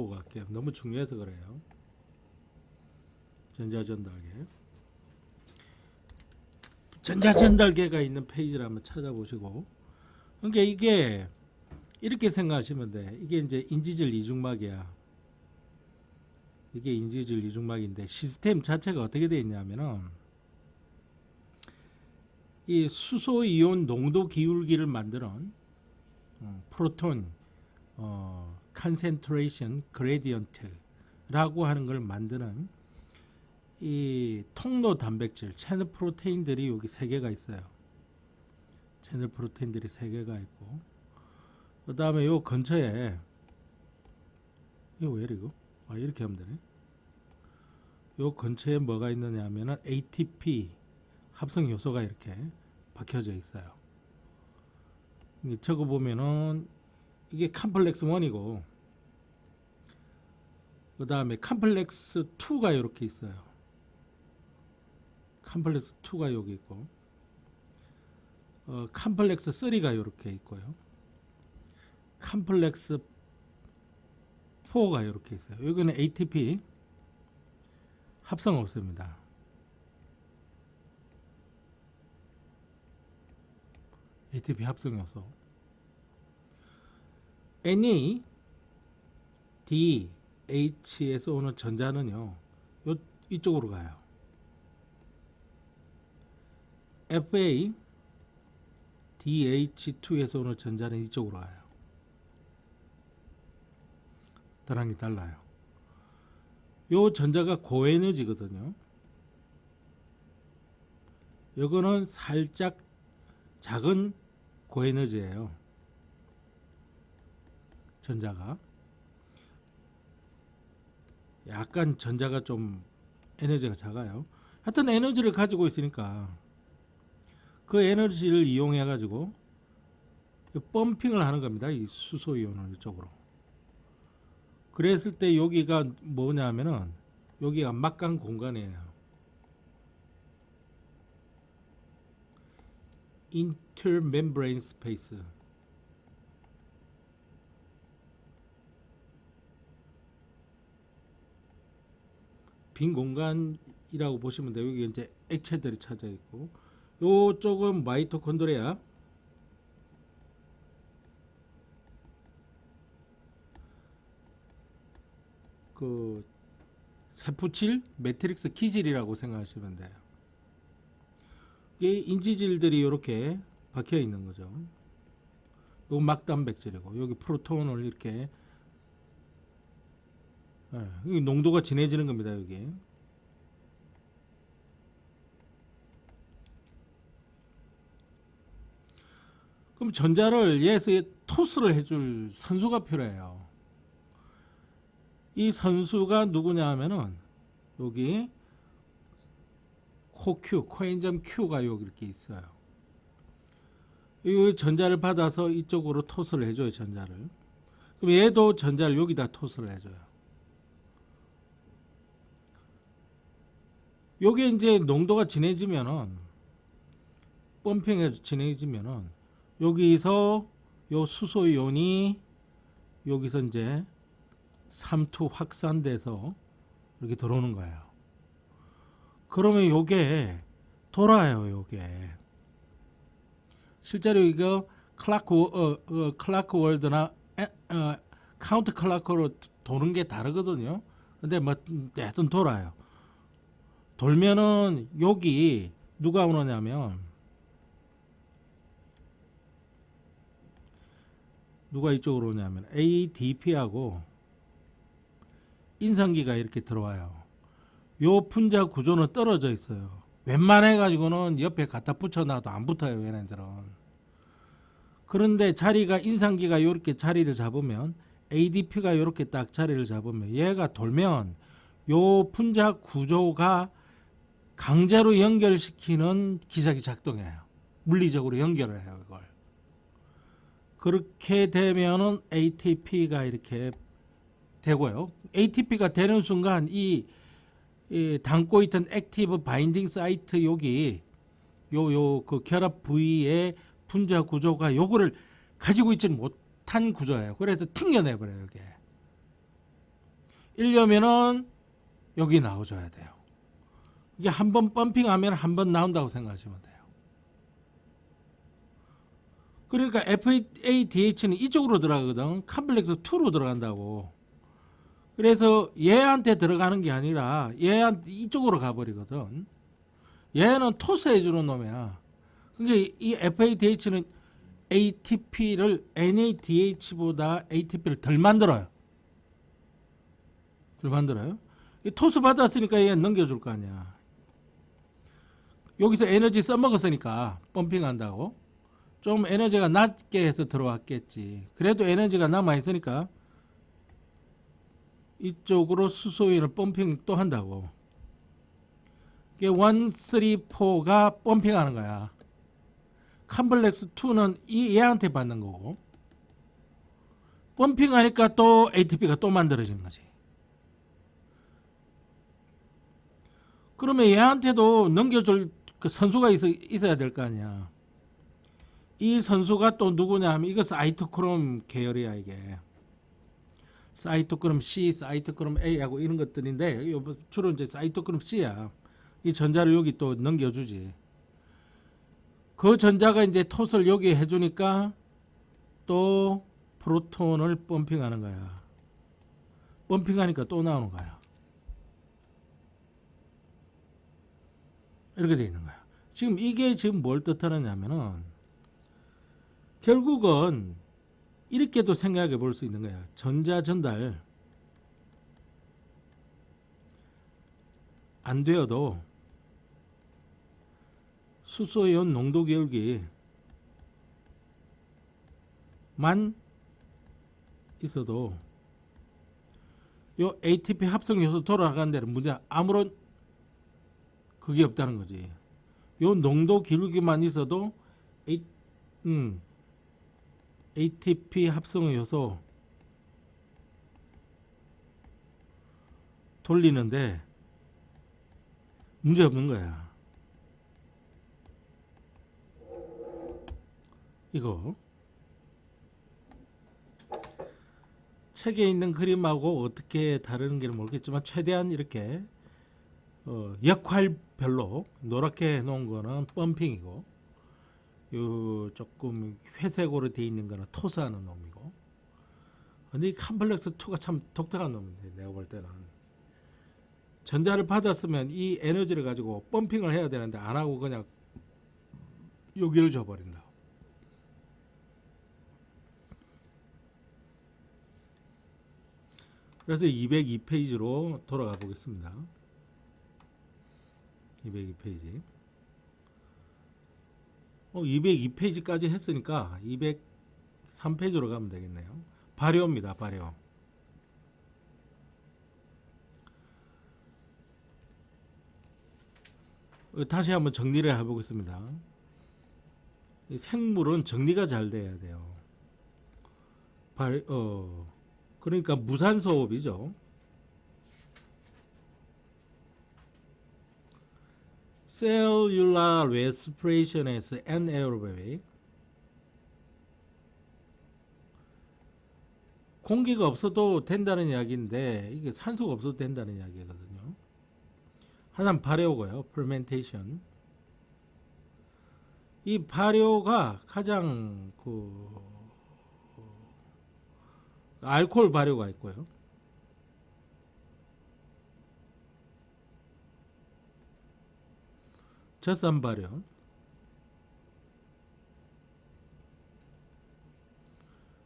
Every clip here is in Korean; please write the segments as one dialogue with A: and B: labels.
A: 갈게요. 너무 중요해서 그래요. 전자전달계. 전자전달계가 있는 페이지를 한번 찾아보시고, 그러니까 이게 이렇게 생각하시면 돼. 이게 이제 인지질 이중막이야. 이게 인지질 이중막인데 시스템 자체가 어떻게 되어 있냐면은 이 수소 이온 농도 기울기를 만드는 프로톤 컨센트레이션 그레디언트라고 하는 걸 만드는 이 통로 단백질 채널 프로테인들이 여기 세 개가 있어요. 채널 프로테인들이 세 개가 있고, 그 다음에 요 근처에 이거 왜 이러고? 아, 이렇게 하면 되네. 요 근처에 뭐가 있느냐 하면은 ATP 합성 요소가 이렇게 박혀져 있어요. 저거 보면은 이게 컴플렉스 1이고, 그 다음에 컴플렉스 2가 이렇게 있어요. 컴플렉스 2가 여기 있고, 컴플렉스 3가 이렇게 있고요. 컴플렉스 4가 이렇게 있어요. 여기는 ATP 합성 없습니다. ATP 합성 요소. NADH에서 오는 전자는요, 이쪽으로 가요. FADH2에서 오는 전자는 이쪽으로 가요. 다른 게 달라요. 요 전자가 고에너지거든요. 요거는 살짝 작은 고에너지예요. 전자가 약간 전자가 좀 에너지가 작아요. 하여튼 에너지를 가지고 있으니까 그 에너지를 이용해 가지고 펌핑을 하는 겁니다. 이 수소이온을 이쪽으로. 그랬을 때 여기가 뭐냐면은 여기가 막강 공간이에요. intermembrane space. 빈 공간이라고 보시면 돼요. 여기 이제 액체들이 찾아 있고, 요쪽은 마이토콘드리아. 그 세포질, 매트릭스 기질이라고 생각하시면 돼요. 이게 인지질들이 이렇게 박혀 있는 거죠. 요 막단백질이고, 여기 프로톤을 이렇게, 여기 농도가 진해지는 겁니다. 여기. 그럼 전자를 얘에서 토스를 해줄 선수가 필요해요. 이 선수가 누구냐 하면은 여기 코Q, 코엔점 Q가 여기 이렇게 있어요. 이 전자를 받아서 이쪽으로 토스를 해줘요. 전자를. 그럼 얘도 전자를 여기다 토스를 해줘요. 요게 이제 농도가 진해지면은, 펌핑해서 진해지면은 여기서 요 수소이온이 여기서 이제 3투 확산돼서 이렇게 들어오는 거예요. 그러면 요게 돌아요. 요게 실제로 이거 클라크 월드나 카운트 클라크로 도는 게 다르거든요. 근데 뭐 하여튼 돌아요. 돌면은 여기 누가 오느냐면, 누가 이쪽으로 오냐면 ADP하고 인산기가 이렇게 들어와요. 요 분자 구조는 떨어져 있어요. 웬만해 가지고는 옆에 갖다 붙여놔도 안 붙어요. 얘네들은. 그런데 자리가, 인산기가 이렇게 자리를 잡으면, ADP가 이렇게 딱 자리를 잡으면, 얘가 돌면 요 분자 구조가 강제로 연결시키는 기작이 작동해요. 물리적으로 연결을 해요. 이걸. 그렇게 되면은 ATP가 이렇게 되고요. ATP가 되는 순간 이 담고 있던 액티브 바인딩 사이트 여기 그 결합 부위의 분자 구조가 요거를 가지고 있지는 못한 구조예요. 그래서 튕겨내 버려요. 이게. 이려면은 여기 나와줘야 돼요. 이게 한 번 펌핑하면 한 번 나온다고 생각하시면 돼요. 그러니까 FADH는 이쪽으로 들어가거든. 컴플렉스 2로 들어간다고. 그래서 얘한테 들어가는 게 아니라 얘한테 이쪽으로 가버리거든. 얘는 토스해주는 놈이야. 그러니까 이 FADH는 ATP를 NADH보다 ATP를 덜 만들어요. 덜 만들어요. 이 토스 받았으니까 얘 넘겨줄 거 아니야. 여기서 에너지 써먹었으니까 펌핑한다고 좀 에너지가 낮게 해서 들어왔겠지. 그래도 에너지가 남아있으니까 이쪽으로 수소연을 펌핑 또 한다고. 이게 1, 3, 4가 펌핑하는 거야. 컴플렉스 2는 얘한테 받는 거고, 펌핑하니까 또 ATP가 또 만들어지는 거지. 그러면 얘한테도 넘겨줄 그 선수가 있어야 될 거 아니야. 이 선수가 또 누구냐 하면 이거 사이토크롬 계열이야. 이게 사이토크롬 C, 사이토크롬 A하고 이런 것들인데 주로 이제 사이토크롬 C야. 이 전자를 여기 또 넘겨주지. 그 전자가 이제 토스를 여기 해주니까 또 프로톤을 펌핑하는 거야. 펌핑하니까 또 나오는 거야. 이렇게 돼 있는 거야. 지금 이게 지금 뭘 뜻하느냐면은 결국은 이렇게도 생각해 볼 수 있는 거야. 전자 전달 안 되어도 수소이온 농도 기울기만 있어도 요 ATP 합성 요소 돌아가는 데는 문제 아무런 그게 없다는 거지. 요 농도 기울기만 있어도 ATP 합성 요소 돌리는데 문제 없는 거야. 이거 책에 있는 그림하고 어떻게 다르는지는 모르겠지만 최대한 이렇게 역할별로 노랗게 해놓은 거는 펌핑이고, 요 조금 회색으로 되어 있는 거는 토스하는 놈이고. 근데 이 컴플렉스 2가 참 독특한 놈인데 내가 볼 때는 전자를 받았으면 이 에너지를 가지고 펌핑을 해야 되는데 안 하고 그냥 여기를 줘버린다. 그래서 202페이지로 돌아가 보겠습니다. 202페이지. 202페이지까지 했으니까 203페이지로 가면 되겠네요. 발효입니다. 발효. 다시 한번 정리를 해보겠습니다. 생물은 정리가 잘 돼야 돼요. 그러니까 무산소호흡이죠. Cellular respiration is anaerobic. 공기가 없어도 된다는 이야기인데 이게 산소가 없어도 된다는 이야기거든요. 하나는 발효고요. fermentation. 이 발효가 가장 알코올 발효가 있고요. 젖산 발효.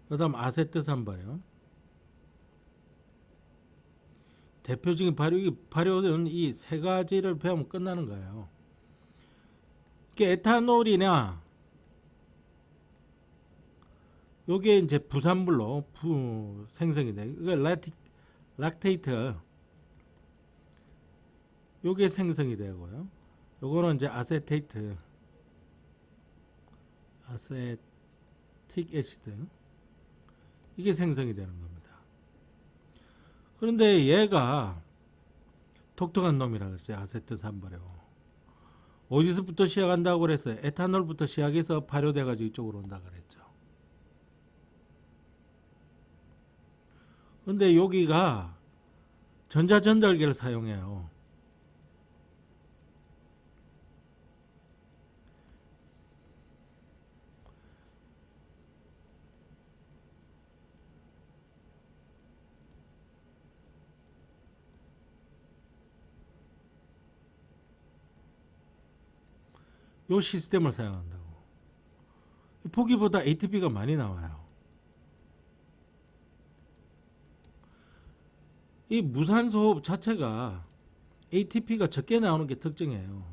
A: 그 다음 아세트산 발효. 대표적인 발효는 이 세 가지를 배우면 끝나는 거예요. 에탄올이나 요게 이제 부산물로 생성이 돼. 이거 락테이트 요게 생성이 되고요. 요거는 이제 아세테이트, 아세틱 애시드 이게 생성이 되는 겁니다. 그런데 얘가 독특한 놈이라 그랬죠. 아세트산 발효. 어디서부터 시작한다고 그랬어요? 에탄올부터 시작해서 발효돼 가지고 이쪽으로 온다 그랬죠. 근데 여기가 전자전달계를 사용해요. 요 시스템을 사용한다고. 보기보다 ATP가 많이 나와요. 이 무산소 호흡 자체가 ATP가 적게 나오는 게 특징이에요.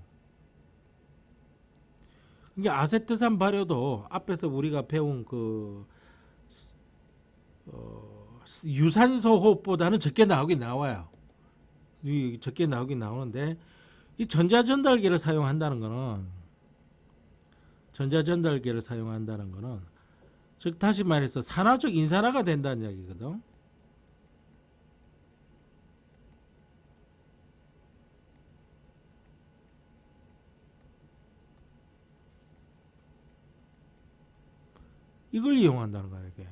A: 이게 아세트산 발효도 앞에서 우리가 배운 그 유산소 호흡보다는 적게 나오긴 나와요. 적게 나오긴 나오는데 이 전자전달계를 사용한다는 거는 즉 다시 말해서 산화적 인산화가 된다는 이야기거든. 이걸 이용한다는 거야 이게.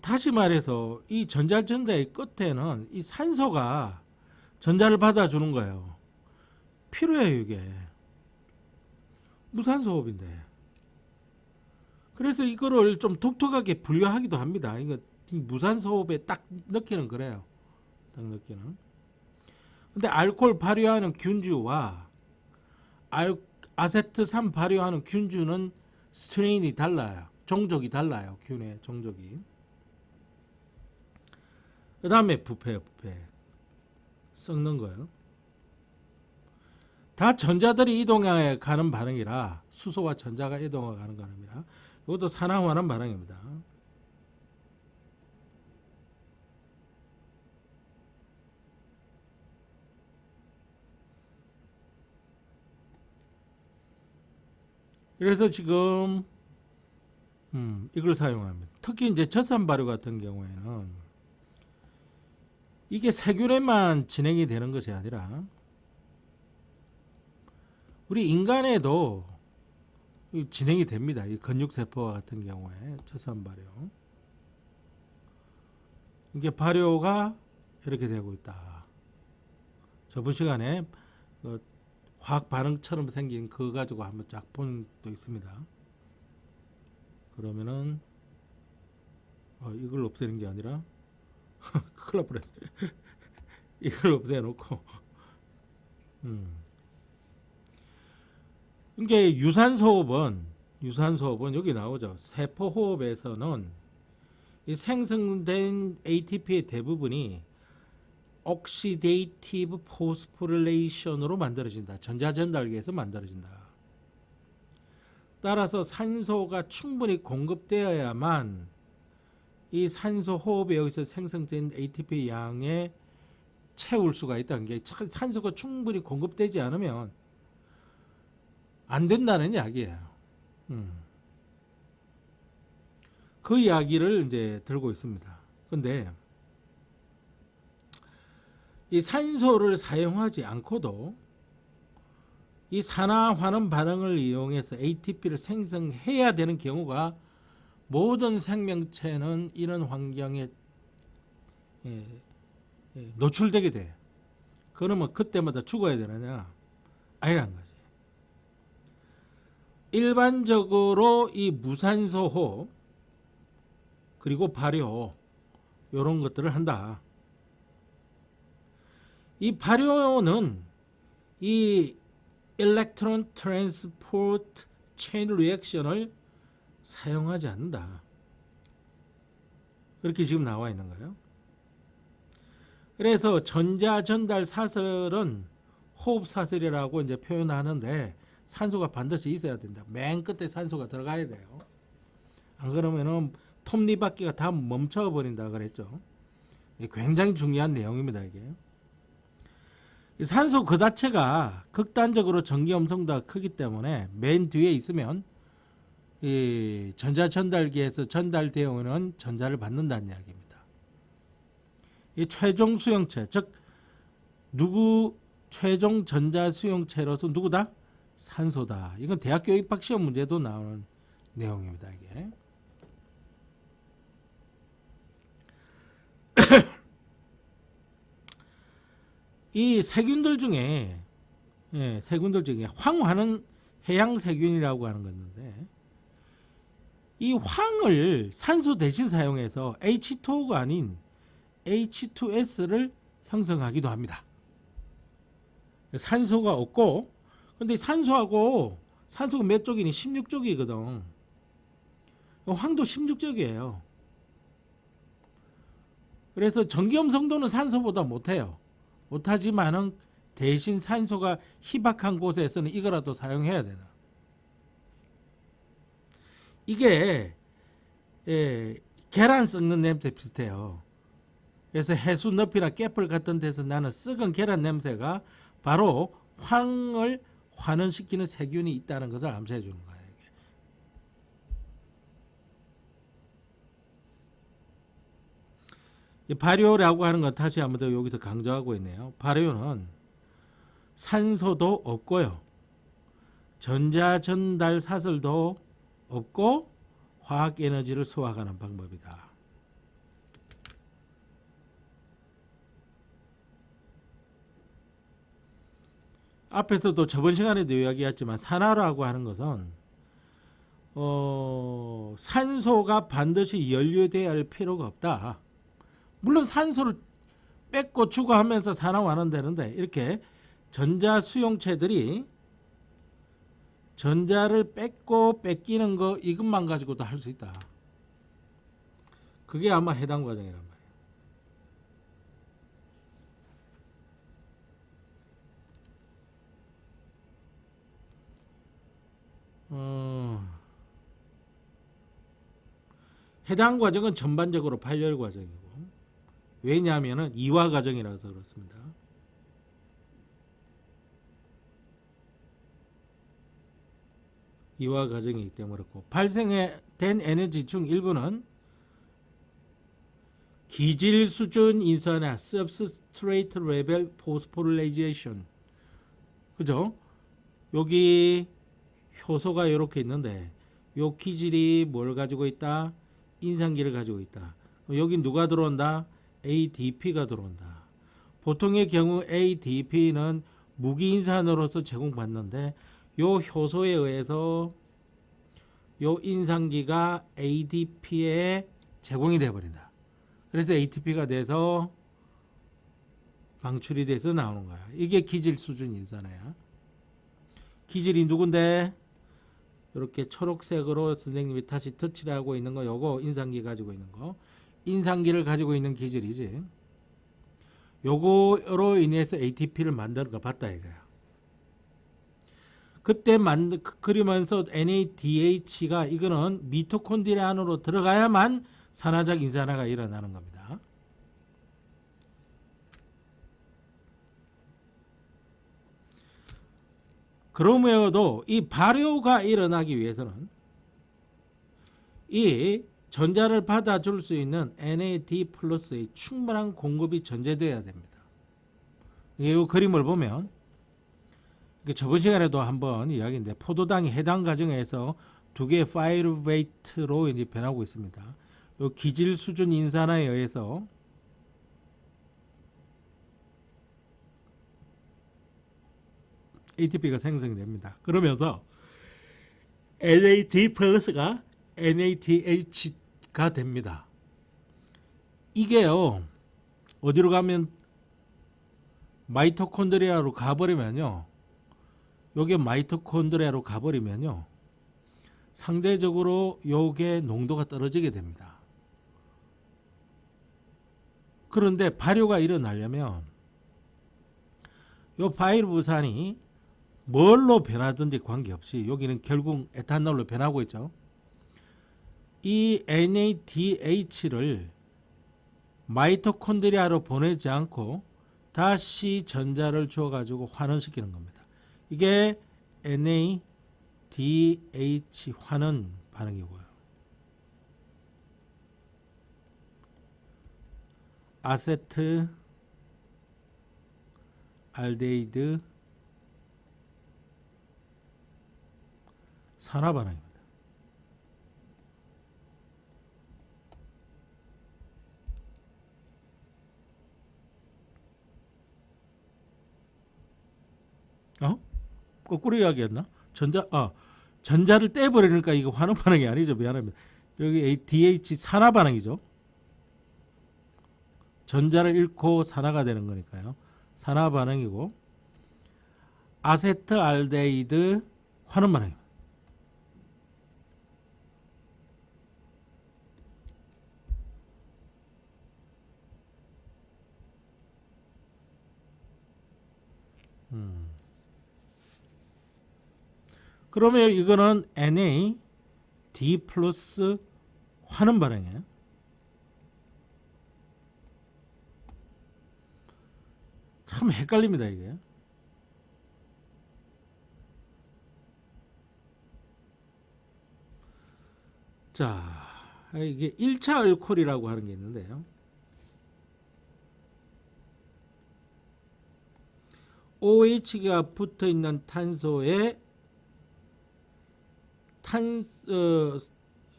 A: 다시 말해서 이 전자전달의 끝에는 이 산소가 전자를 받아주는 거예요. 필요해요 이게. 무산소 호흡인데. 그래서 이거를 좀 독특하게 분류하기도 합니다. 이거 무산소 호흡에 딱 넣기는 그래요. 딱 넣기는. 근데 알코올 발효하는 균주와 아세트산 발효하는 균주는 스트레인이 달라요. 종족이 달라요. 균의 종족이. 그 다음에 부패 썩는 거예요. 다 전자들이 이동해 가는 반응이라 수소와 전자가 이동해 가는 반응이라 이것도 산화환원 반응입니다. 그래서 지금 이걸 사용합니다. 특히 이제 젖산 발효 같은 경우에는 이게 세균에만 진행이 되는 것이 아니라 우리 인간에도 진행이 됩니다. 이 근육세포와 같은 경우에 젖산 발효. 이게 발효가 이렇게 되고 있다. 저번 시간에 화학 반응처럼 생긴 그거 가지고 한번 쫙 본 적도 있습니다. 그러면은 이걸 없애는 게 아니라 큰일 날 뻔했네. 이걸 없애놓고 이게 유산소호흡은 여기 나오죠. 세포호흡에서는 이 생성된 ATP의 대부분이 옥시데이티브 포스포릴레이션으로 만들어진다. 전자전달계에서 만들어진다. 따라서 산소가 충분히 공급되어야만 이 산소 호흡에 여기서 생성된 ATP 양에 채울 수가 있다는 게 산소가 충분히 공급되지 않으면 안 된다는 이야기예요. 그 이야기를 이제 들고 있습니다. 근데 이 산소를 사용하지 않고도 이 산화환원 반응을 이용해서 ATP를 생성해야 되는 경우가 모든 생명체는 이런 환경에 노출되게 돼. 그러면 그때마다 죽어야 되느냐? 아니란 거지. 일반적으로 이 무산소 호흡 그리고 발효 이런 것들을 한다. 이 발효는 이 일렉트론 트랜스포트 체인 리액션을 사용하지 않는다. 그렇게 지금 나와 있는 거예요. 그래서 전자전달 사슬은 호흡 사슬이라고 이제 표현하는데 산소가 반드시 있어야 된다. 맨 끝에 산소가 들어가야 돼요. 안 그러면은 톱니바퀴가 다 멈춰 버린다 그랬죠. 굉장히 중요한 내용입니다, 이게. 산소 그 자체가 극단적으로 전기 음성도가 크기 때문에 맨 뒤에 있으면 이 전자전달기에서 전달되어 오는 전자를 받는다는 이야기입니다. 이 최종 수용체, 즉 최종 전자 수용체로서 누구다? 산소다. 이건 대학교 입학시험 문제도 나오는 내용입니다, 이게. 이 세균들 중에 세균들 중에 황화는 해양 세균이라고 하는 거 있는데 이 황을 산소 대신 사용해서 H2O가 아닌 H2S를 형성하기도 합니다. 산소가 없고 근데 산소가 몇 쪽이니 16쪽이거든. 황도 16쪽이에요. 그래서 전기염 성도는 산소보다 못해요. 못하지만은 대신 산소가 희박한 곳에서는 이거라도 사용해야 되나. 이게 계란 썩는 냄새 비슷해요. 그래서 해수 늪이나 깨풀 같은 데서 나는 썩은 계란 냄새가 바로 황을 환원시키는 세균이 있다는 것을 암시해 주는 거예요. 이 발효라고 하는 건 다시 한번 더 여기서 강조하고 있네요. 발효는 산소도 없고요. 전자전달 사슬도 없고 화학 에너지를 소화하는 방법이다. 앞에서도 저번 시간에도 이야기했지만 산화라고 하는 것은 산소가 반드시 연료되어야 할 필요가 없다. 물론 산소를 뺏고 추가하면서 산화 완화되는데 이렇게 전자 수용체들이 전자를 뺏고 뺏기는 거 이것만 가지고도 할 수 있다. 그게 아마 해당 과정이란 말이에요. 해당 과정은 전반적으로 발열 과정이고 왜냐하면 이화 과정이라서 그렇습니다. 이화 과정이기 때문에 그렇고 발생된 에너지 중 일부는 기질 수준 인산화 substrate level phosphorylation 그죠? 여기 효소가 이렇게 있는데 요 기질이 뭘 가지고 있다? 인산기를 가지고 있다. 여기 누가 들어온다? ADP가 들어온다. 보통의 경우 ADP는 무기인산으로서 제공받는데 요 효소에 의해서 요 인산기가 ADP에 제공이 되어버린다. 그래서 ATP가 돼서 방출이 돼서 나오는 거야. 이게 기질 수준 인산화야. 기질이 누군데? 이렇게 초록색으로 선생님이 다시 터치를 하고 있는 거 요거 인산기 가지고 있는 거. 인산기를 가지고 있는 기질이지. 요거로 인해서 ATP를 만드는 거 봤다 이거야. 그때 그리면서 NADH가 이거는 미토콘드리아 안으로 들어가야만 산화적 인산화가 일어나는 겁니다. 그러므로도 이 발효가 일어나기 위해서는 이 전자를 받아줄 수 있는 NAD 플러스의 충분한 공급이 전제되어야 됩니다. 이 그림을 보면 저번 시간에도 한번 이야기인데 포도당이 해당 과정에서 두 개의 파이루베이트로 이제 변하고 있습니다. 이 기질 수준 인산화에 의해서 ATP가 생성이 됩니다. 그러면서 NAD 플러스가 NADH가 됩니다. 이게요 어디로 가면 마이토콘드리아로 가버리면요 요게 마이토콘드리아로 가버리면요 상대적으로 요게 농도가 떨어지게 됩니다. 그런데 발효가 일어나려면 요 바이루산이 뭘로 변하든지 관계없이 여기는 결국 에탄올로 변하고 있죠. 이 NADH를 마이토콘드리아로 보내지 않고 다시 전자를 주어 가지고 환원시키는 겁니다. 이게 NADH 환원 반응이고요. 아세트 알데히드 산화 반응입니다. 거꾸로 이야기했나? 전자를 떼버리니까 이거 환원 반응이 아니죠. 미안합니다. 여기 DH 산화 반응이죠. 전자를 잃고 산화가 되는 거니까요. 산화 반응이고 아세트알데히드 환원 반응입니다. 그러면 이거는 NAD 플러스 환원 반응이에요. 참 헷갈립니다 이게. 자, 이게 1차 알코올이라고 하는 게 있는데요. OH가 붙어 있는 탄소에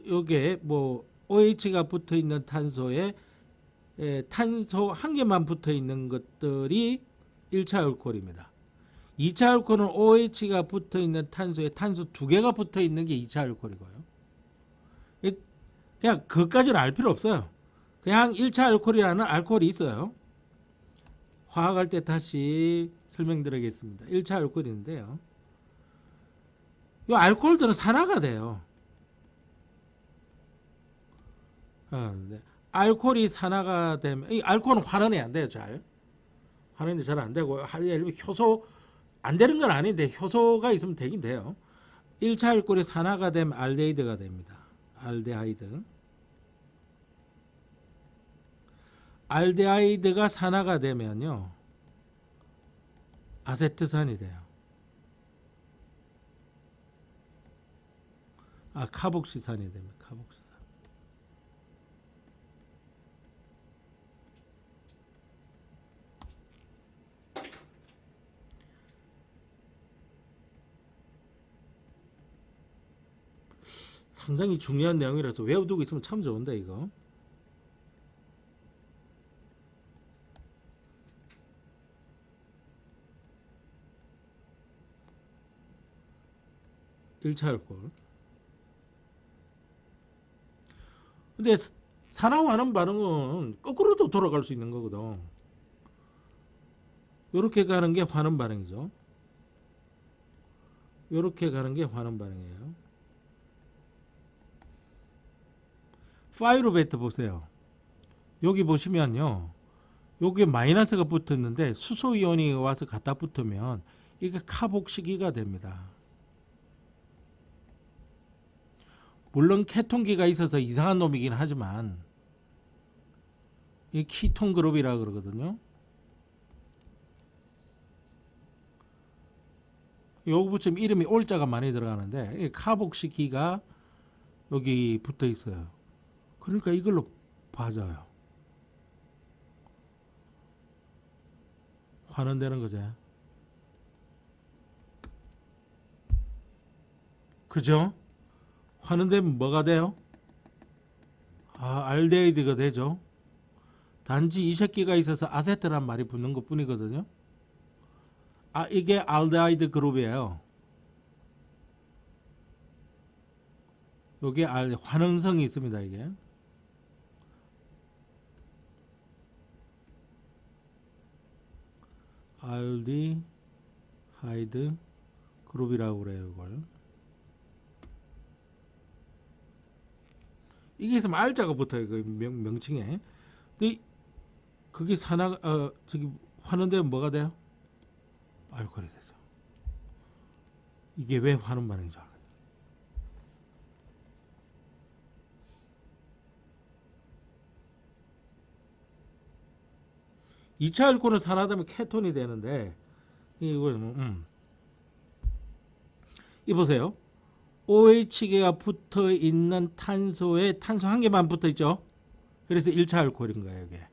A: 요게 뭐 OH가 붙어 있는 탄소에 탄소 한 개만 붙어 있는 것들이 1차 알코올입니다. 2차 알코올은 OH가 붙어 있는 탄소에 탄소 두 개가 붙어 있는 게 2차 알코올이고요. 그냥 그것까지는 알 필요 없어요. 그냥 1차 알코올이라는 알코올이 있어요. 화학할 때 다시 설명드리겠습니다. 1차 알코올인데요. 이 알코올들은 산화가 돼요. 네. 알코올이 산화가 되면 이 알코올은 환원이 안 돼요. 잘 환원이 잘 안 되고 예를 들면 효소 안 되는 건 아닌데 효소가 있으면 되긴 돼요. 1차 알코올이 산화가 되면 알데히드가 됩니다. 알데하이드가 산화가 되면요 아세트산이 돼요. 카복시산이 됩니다. 카복시산. 상당히 중요한 내용이라서 외워두고 있으면 참 좋은데 이거. (1차) 알코올. 근데 산화환원 반응은 거꾸로도 돌아갈 수 있는 거거든. 이렇게 가는 게 환원 반응이죠. 이렇게 가는 게 환원 반응이에요. 파이루베트 보세요. 여기 보시면요. 여기에 마이너스가 붙었는데 수소이온이 와서 갖다 붙으면 이게 카복시기가 됩니다. 물론 케톤기가 있어서 이상한 놈이긴 하지만 이 키톤 그룹이라 그러거든요. 요거부터 이름이 올자가 많이 들어가는데 이 카복시기가 여기 붙어 있어요. 그러니까 이걸로 봐줘요. 환원되는 거죠. 그죠? 환원되면 뭐가 돼요? 알데히드가 되죠. 단지 이 새끼가 있어서 아세트란 말이 붙는 것 뿐이거든요. 이게 알데하이드 그룹이에요. 여기에 환원성이 있습니다. 이게. 알디하이드 그룹이라고 그래요. 이걸. 이게 있으면 알자가 붙어요. 그 명칭에. 근데 그게 저기 환원되면 뭐가 돼요? 알코올이 되죠. 이게 왜 환원 반응이죠? 2차 알코올은 산화되면 케톤이 되는데 이 보세요. OH가 붙어 있는 탄소에 탄소 한 개만 붙어 있죠. 그래서 1차 알코올인 거예요, 이게.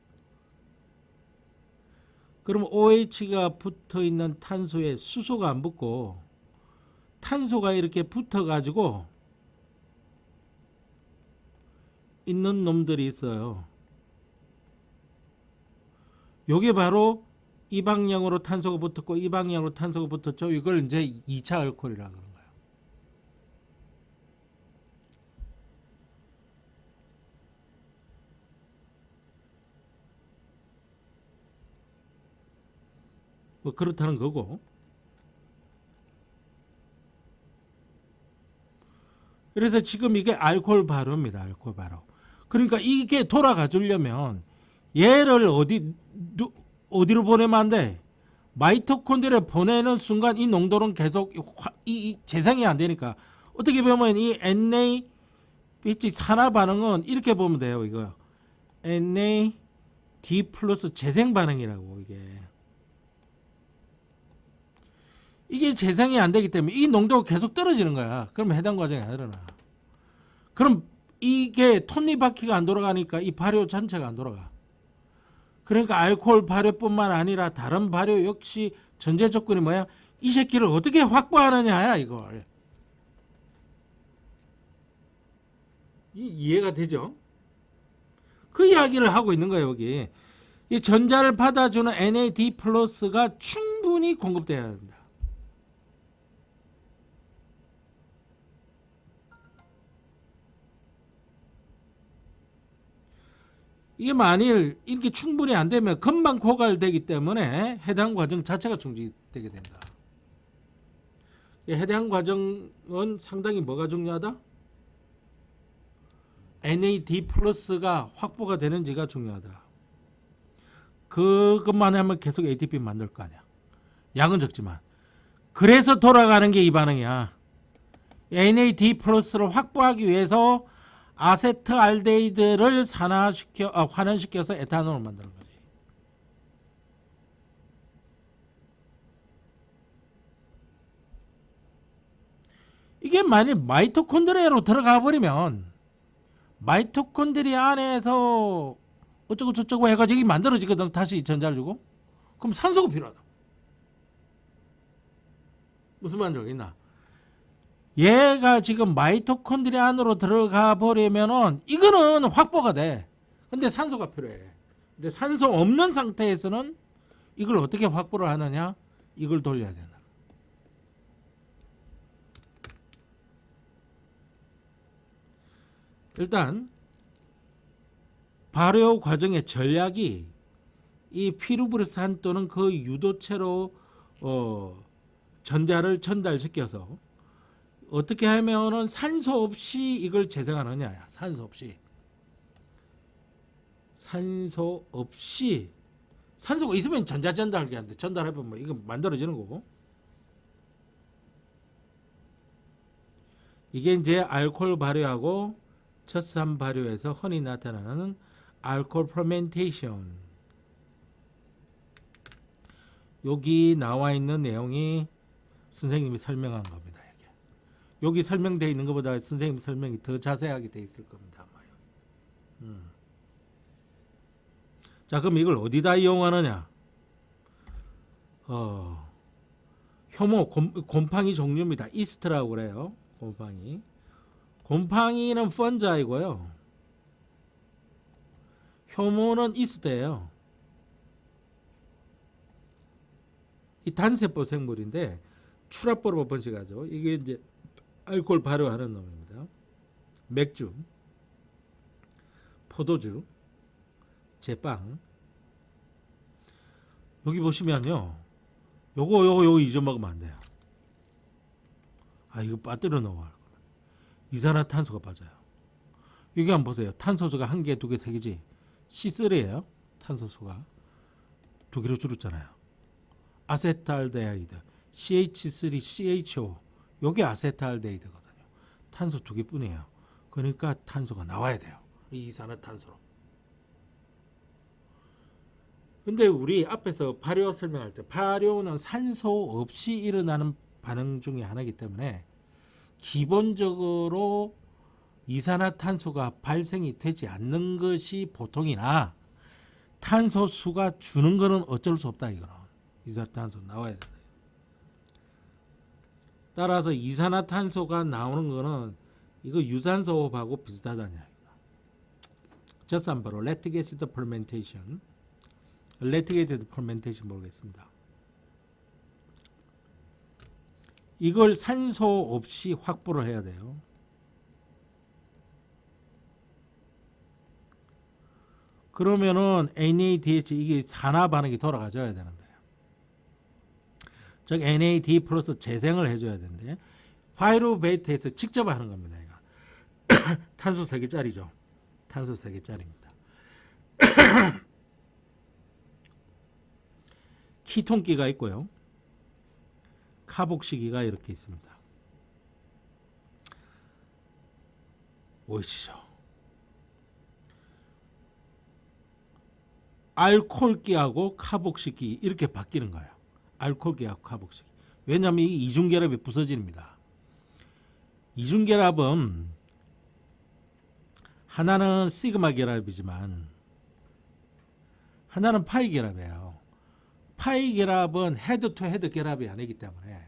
A: 그럼 OH가 붙어 있는 탄소에 수소가 안 붙고 탄소가 이렇게 붙어 가지고 있는 놈들이 있어요. 요게 바로 이 방향으로 탄소가 붙었고 이 방향으로 탄소가 붙었죠. 이걸 이제 2차 알코올이라고 그러는 거예요. 뭐 그렇다는 거고. 그래서 지금 이게 알코올 발효입니다. 알코올 발효. 그러니까 이게 돌아가 주려면 얘를 어디로 보내면 안 돼? 마이토콘드리아에 보내는 순간 이 농도는 계속 이 재생이 안 되니까 어떻게 보면 이 NA 산화 반응은 이렇게 보면 돼요. 이거 NAD 플러스 재생 반응이라고 이게 재생이 안 되기 때문에 이 농도가 계속 떨어지는 거야. 그러면 해당 과정이 안 일어나. 그럼 이게 톱니바퀴가 안 돌아가니까 이 발효 전체가 안 돌아가. 그러니까 알코올 발효뿐만 아니라 다른 발효 역시 전제 조건이 뭐야? 이 새끼를 어떻게 확보하느냐야 이걸. 이해가 되죠? 그 이야기를 하고 있는 거예요 여기. 이 전자를 받아주는 NAD 플러스가 충분히 공급돼야 된다. 이게 만일 이렇게 충분히 안 되면 금방 고갈되기 때문에 해당 과정 자체가 중지되게 된다. 해당 과정은 상당히 뭐가 중요하다? NAD 플러스가 확보가 되는지가 중요하다. 그것만 하면 계속 ATP 만들 거 아니야. 양은 적지만. 그래서 돌아가는 게 이 반응이야. NAD 플러스를 확보하기 위해서 아세트알데히드를 환원시켜서 에탄올을 만드는 거지. 이게 만약 마이토콘드리아로 들어가 버리면 마이토콘드리아 안에서 어쩌고 저쩌고 해가지고 만들어지거든. 다시 전자를 주고. 그럼 산소가 필요하다. 무슨 말인지 알겠나? 얘가 지금 마이토콘드리아 안으로 들어가 버리면은 이거는 확보가 돼. 근데 산소가 필요해. 근데 산소 없는 상태에서는 이걸 어떻게 확보를 하느냐? 이걸 돌려야 된다. 일단 발효 과정의 전략이 이 피루브르산 또는 그 유도체로 전자를 전달시켜서 어떻게 하면은 산소 없이 이걸 재생하느냐야. 산소 없이 산소가 있으면 전자 전달하게 하는데 전달해보면 뭐 이거 만들어지는 거고. 이게 이제 알코올 발효하고 젖산 발효에서 흔히 나타나는 알코올 퍼멘테이션. 여기 나와 있는 내용이 선생님이 설명한 겁니다. 여기 설명되어 있는 것보다 선생님 설명이 더 자세하게 되어 있을 겁니다. 자, 그럼 이걸 어디다 이용하느냐? 효모 곰팡이 종류입니다. 이스트라고 그래요. 곰팡이는 펀자이고요. 효모는 이스트예요. 이 단세포 생물인데 추라포로 번식하죠. 이게 이제 알코올 발효하는 놈입니다. 맥주, 포도주, 제빵. 여기 보시면요. 요거 잊어먹으면 안 돼요. 이거 빠뜨려 넣어야 이산화탄소가 빠져요. 여기 한번 보세요. 탄소수가 1개, 2개, 3개지. C3예요. 탄소수가 2개로 줄었잖아요. 아세트알데하이드, CH3, CHO. 요게 아세트알데히드거든요. 탄소 2개뿐이에요. 그러니까 탄소가 나와야 돼요. 이 이산화탄소로. 근데 우리 앞에서 발효 설명할 때 발효는 산소 없이 일어나는 반응 중에 하나이기 때문에 기본적으로 이산화탄소가 발생이 되지 않는 것이 보통이나 탄소수가 주는 거는 어쩔 수 없다. 이거는 이산화탄소 나와야 된다. 따라서 이산화탄소가 나오는 거는 이거 유산소 호흡하고 비슷하다는 이야기다. 젖산발효, 렉틱 애시드 퍼멘테이션. 레티게이티드 퍼멘테이션 모르겠습니다. 이걸 산소 없이 확보를 해야 돼요. 그러면은 NADH 이게 산화 반응이 돌아가줘야 되는데, 즉 NAD 플러스 재생을 해줘야 되는데 파이루베이트에서 직접 하는 겁니다. 이거. 탄소 3개짜리죠. 탄소 3개짜리입니다. 키톤기가 있고요. 카복시기가 이렇게 있습니다. 보이시죠? 알코올기하고 카복시기 이렇게 바뀌는 거예요. 알코올기하고 카복시기. 왜냐하면 이 이중결합이 부서집니다. 이중결합은 하나는 시그마 결합이지만 하나는 파이 결합이에요. 파이 결합은 헤드 투 헤드 결합이 아니기 때문에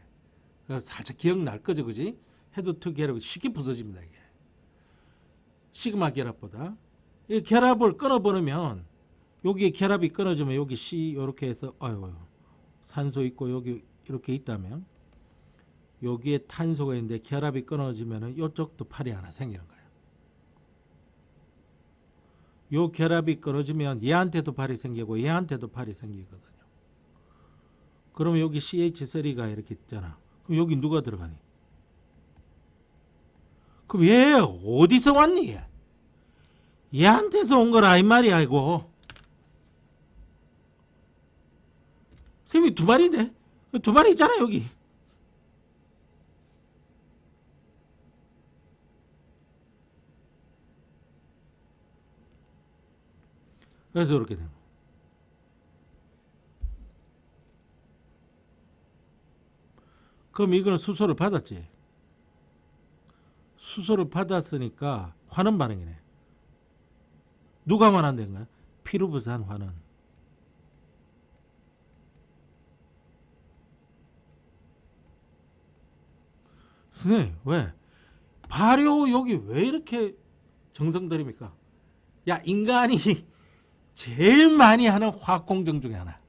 A: 살짝 기억날 거죠, 그지? 헤드 투 결합이 쉽게 부서집니다. 이게 시그마 결합보다 이 결합을 끊어버리면 여기 결합이 끊어지면 여기 C 이렇게 해서 산소 있고 여기 이렇게 있다면 여기에 탄소가 있는데 결합이 끊어지면 이쪽도 팔이 하나 생기는 거예요. 요 결합이 끊어지면 얘한테도 팔이 생기고 얘한테도 팔이 생기거든요. 그러면 여기 CH3가 이렇게 있잖아. 그럼 여기 누가 들어가니? 그럼 얘 어디서 왔니? 얘한테서 온 거라 이 말이야 이거. 쌤이 2마리인데? 2마리 있잖아 여기. 그래서 이렇게 되는 거야. 그럼 이거는 수소를 받았지. 수소를 받았으니까 환원 반응이네. 누가 환원된 거야? 피루부산 환원. 선생님 왜? 발효 여기 왜 이렇게 정성 들입니까? 야, 인간이 제일 많이 하는 화학 공정 중에 하나.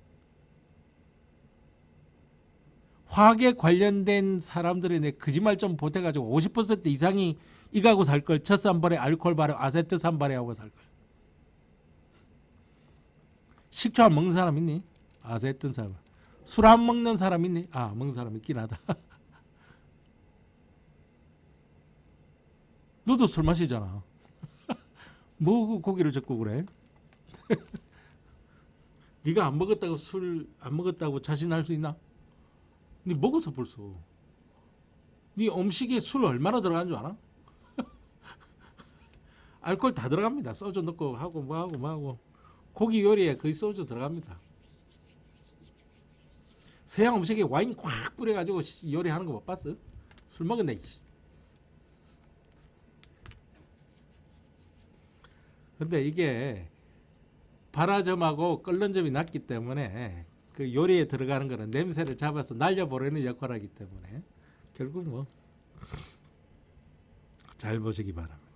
A: 화학에 관련된 사람들이 내 거짓말 좀 보태가지고 50% 이상이 이가고 살 걸. 젖산발에 알코올 발효, 아세트산 발효하고 살 걸. 식초 안 먹는 사람 있니? 아세트산. 술 안 먹는 사람 있니? 먹는 사람 있긴 하다. 너도 술 마시잖아. 뭐 고기를 적고 그래? 네가 안 먹었다고 술 안 먹었다고 자신할 수 있나? 네 먹어서 벌써. 네 음식에 술 얼마나 들어가는 줄 알아? 알코올 다 들어갑니다. 소주 넣고 하고 뭐하고 고기 요리에 거의 소주 들어갑니다. 서양 음식에 와인 꽉 뿌려가지고 요리하는 거 못 봤어? 술 먹었네. 근데 이게 발화점하고 끓는 점이 낮기 때문에 그 요리에 들어가는 거는 냄새를 잡아서 날려버리는 역할을 하기 때문에 결국 뭐 잘 보시기 바랍니다.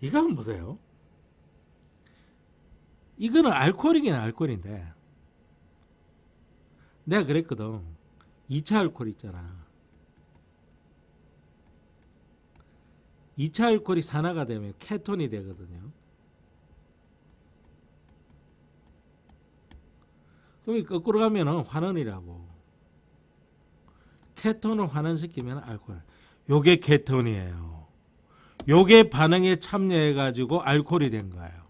A: 이거 한번 보세요. 이거는 알코올이긴 알코올인데 내가 그랬거든. 2차 알코올 있잖아. 2차 알코올이 산화가 되면 케톤이 되거든요. 그럼 거꾸로 가면은 환원이라고. 케톤을 환원시키면 알코올. 요게 케톤이에요. 요게 반응에 참여해 가지고 알코올이 된 거예요.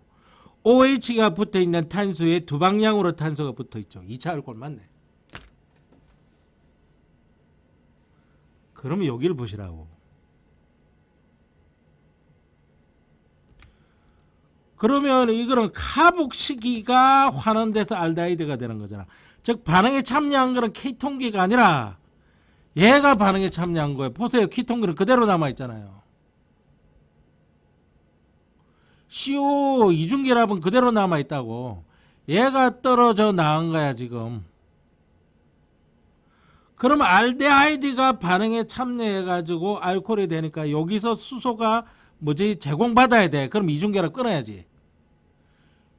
A: OH가 붙어 있는 탄소에 두 방향으로 탄소가 붙어 있죠. 2차 알코올 맞네. 그러면 여기를 보시라고. 그러면 이거는 카복시기가 환원돼서 알데히드가 되는 거잖아. 즉 반응에 참여한 거는 케톤기가 아니라 얘가 반응에 참여한 거예요. 보세요. 키톤기는 그대로 남아있잖아요. CO 이중결합은 그대로 남아있다고. 얘가 떨어져 나간 거야 지금. 그럼 알데하이드가 반응에 참여해 가지고 알코올이 되니까 여기서 수소가 뭐지 제공받아야 돼. 그럼 이중결합 끊어야지.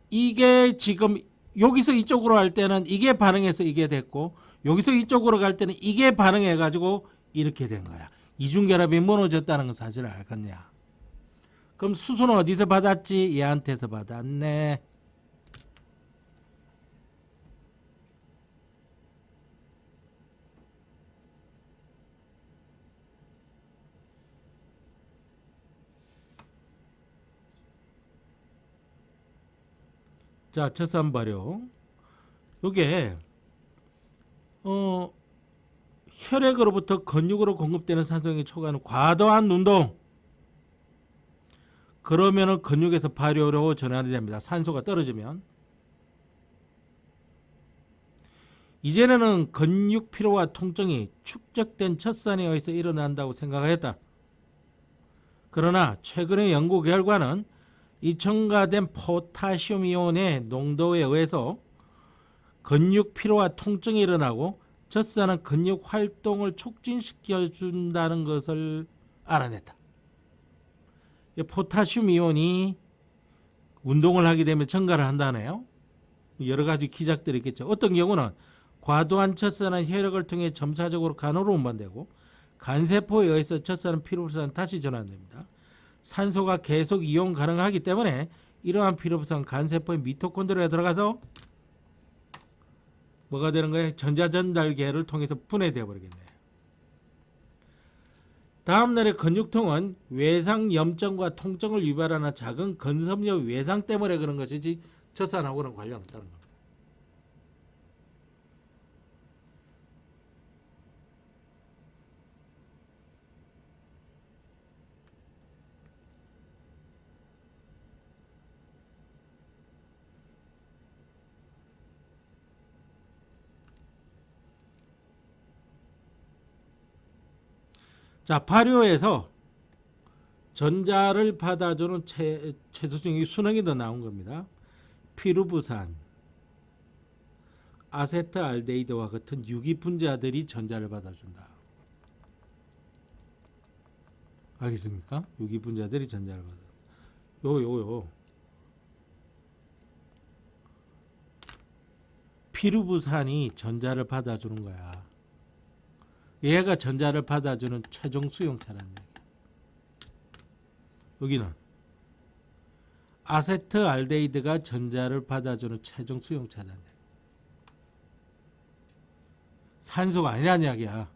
A: 이게 지금 여기서 이쪽으로 할 때는 이게 반응해서 이게 됐고 여기서 이쪽으로 갈 때는 이게 반응해 가지고 이렇게 된 거야. 이중결합이 무너졌다는 건 사실 알겠냐. 그럼 수소는 어디서 받았지? 얘한테서 받았네. 자, 첫3 발효. 요게 혈액으로부터 근육으로 공급되는 산소량이 초과하는 과도한 운동. 그러면은 근육에서 발효로 전환이 됩니다. 산소가 떨어지면. 이전에는 근육 피로와 통증이 축적된 젖산에 의해서 일어난다고 생각했다. 그러나 최근의 연구 결과는 이 첨가된 포타슘 이온의 농도에 의해서 근육 피로와 통증이 일어나고 젖산은 근육 활동을 촉진시켜 준다는 것을 알아냈다. 포타슘 이온이 운동을 하게 되면 증가를 한다네요. 여러 가지 기작들이 있겠죠. 어떤 경우는 과도한 젖산은 혈액을 통해 점차적으로 간으로 운반되고 간세포에 의해서 젖산은 피로불산은 다시 전환됩니다. 산소가 계속 이용 가능하기 때문에 이러한 피로불산은 간세포의 미토콘드리아에 들어가서 뭐가 되는 거예요? 전자전달계를 통해서 분해되어 버리겠네요. 다음날의 근육통은 외상 염증과 통증을 유발하는 작은 근섬유 외상 때문에 그런 것이지 젖산하고는 관련 없다는 겁니다. 자, 발효에서 전자를 받아주는 최소중의 순응이 더 나온 겁니다. 피루부산, 아세트알데히드와 같은 유기분자들이 전자를 받아준다. 알겠습니까? 유기분자들이 전자를 받아. 요요. 피루부산이 전자를 받아주는 거야. 얘가 전자를 받아주는 최종 수용차라는 얘기. 여기는 아세트알데히드가 전자를 받아주는 최종 수용차라는 얘기. 산소가 아니라는 이야기야.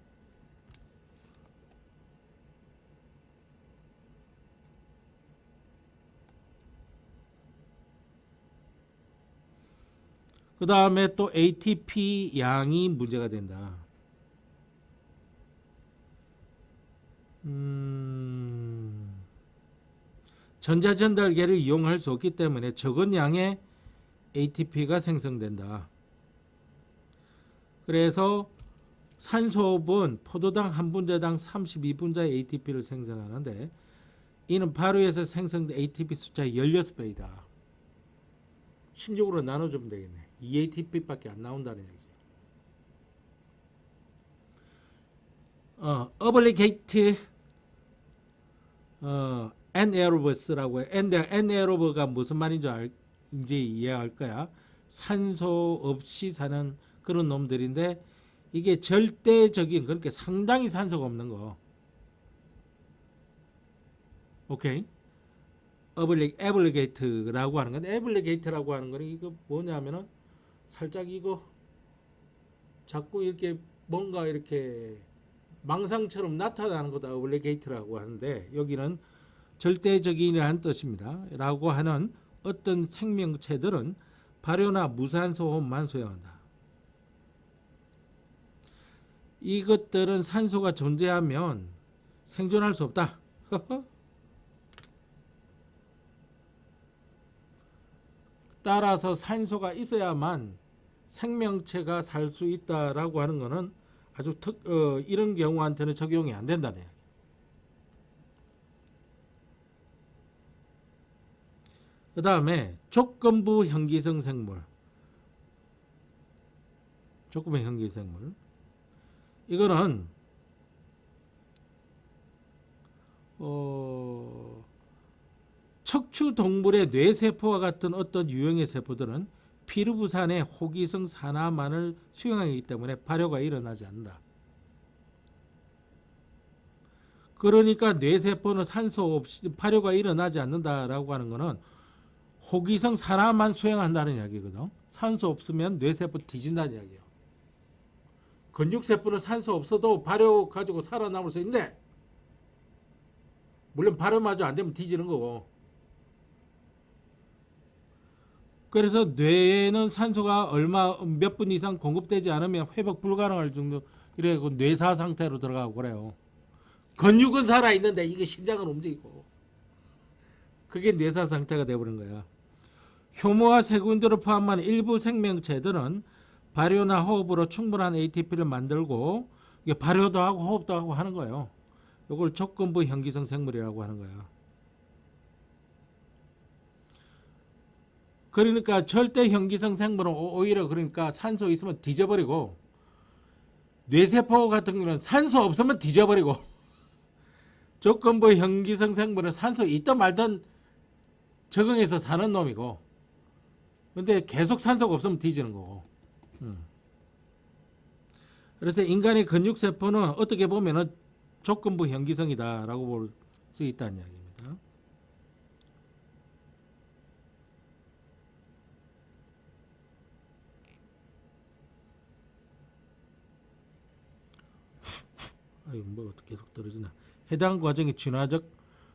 A: 그 다음에 또 ATP 양이 문제가 된다. 전자전달계를 이용할 수 없기 때문에 적은 양의 ATP가 생성된다. 그래서 산소분 포도당 한 분자당 32분자의 ATP를 생성하는데 이는 발효에서 생성된 ATP 숫자의 16배이다. 16으로 나눠주면 되겠네. 2ATP밖에 안 나온다는 얘기죠. 어블리게이트 앤에어로버스라고 해. 앤에어로버가 무슨 말인지 이제 이해할 거야. 산소 없이 사는 그런 놈들인데 이게 절대적인 그러니까 상당히 산소가 없는 거. 오케이. 에블리게이트라고 하는 건데 에블리게이트라고 하는 거는 이거 뭐냐면은 살짝 이거 자꾸 이렇게 뭔가 이렇게 망상처럼 나타나는 거다 에블리게이트라고 하는데 여기는 절대적인이라는 뜻입니다. 라고 하는 어떤 생명체들은 발효나 무산소호흡만 수용한다. 이것들은 산소가 존재하면 생존할 수 없다. 따라서 산소가 있어야만 생명체가 살 수 있다라고 하는 것은 아주 이런 경우한테는 적용이 안 된다는 이야기. 그 다음에 조건부 현기성 생물. 조건부 현기생물. 이거는 척추 동물의 뇌세포와 같은 어떤 유형의 세포들은 피루부산의 호기성 산화만을 수용하기 때문에 발효가 일어나지 않는다. 그러니까 뇌세포는 산소 없이 발효가 일어나지 않는다라고 하는 것은 호기성 산화만 수용한다는 이야기거든. 산소 없으면 뇌세포 뒤진다는 이야기예요. 근육세포는 산소 없어도 발효 가지고 살아남을 수 있는데, 물론 발효마저 안 되면 뒤지는 거고. 그래서 뇌에는 산소가 몇 분 이상 공급되지 않으면 회복 불가능할 정도, 이래 뇌사 상태로 들어가고 그래요. 근육은 살아있는데 이게 심장은 움직이고, 그게 뇌사 상태가 되어버린 거야. 효모와 세균들을 포함한 일부 생명체들은 발효나 호흡으로 충분한 ATP를 만들고, 이게 발효도 하고 호흡도 하고 하는 거예요. 이걸 조건부 현기성 생물이라고 하는 거야. 그러니까 절대 현기성 생물은 오히려 그러니까 산소 있으면 뒤져버리고, 뇌세포 같은 경우는 산소 없으면 뒤져버리고, 조건부 현기성 생물은 산소 있든 말든 적응해서 사는 놈이고, 근데 계속 산소가 없으면 뒤지는 거고. 그래서 인간의 근육세포는 어떻게 보면은 조건부 현기성이다라고 볼 수 있다는 이야기입니다. 아유, 뭐 어떻게 계속 떨어지나. 해당 과정의 진화적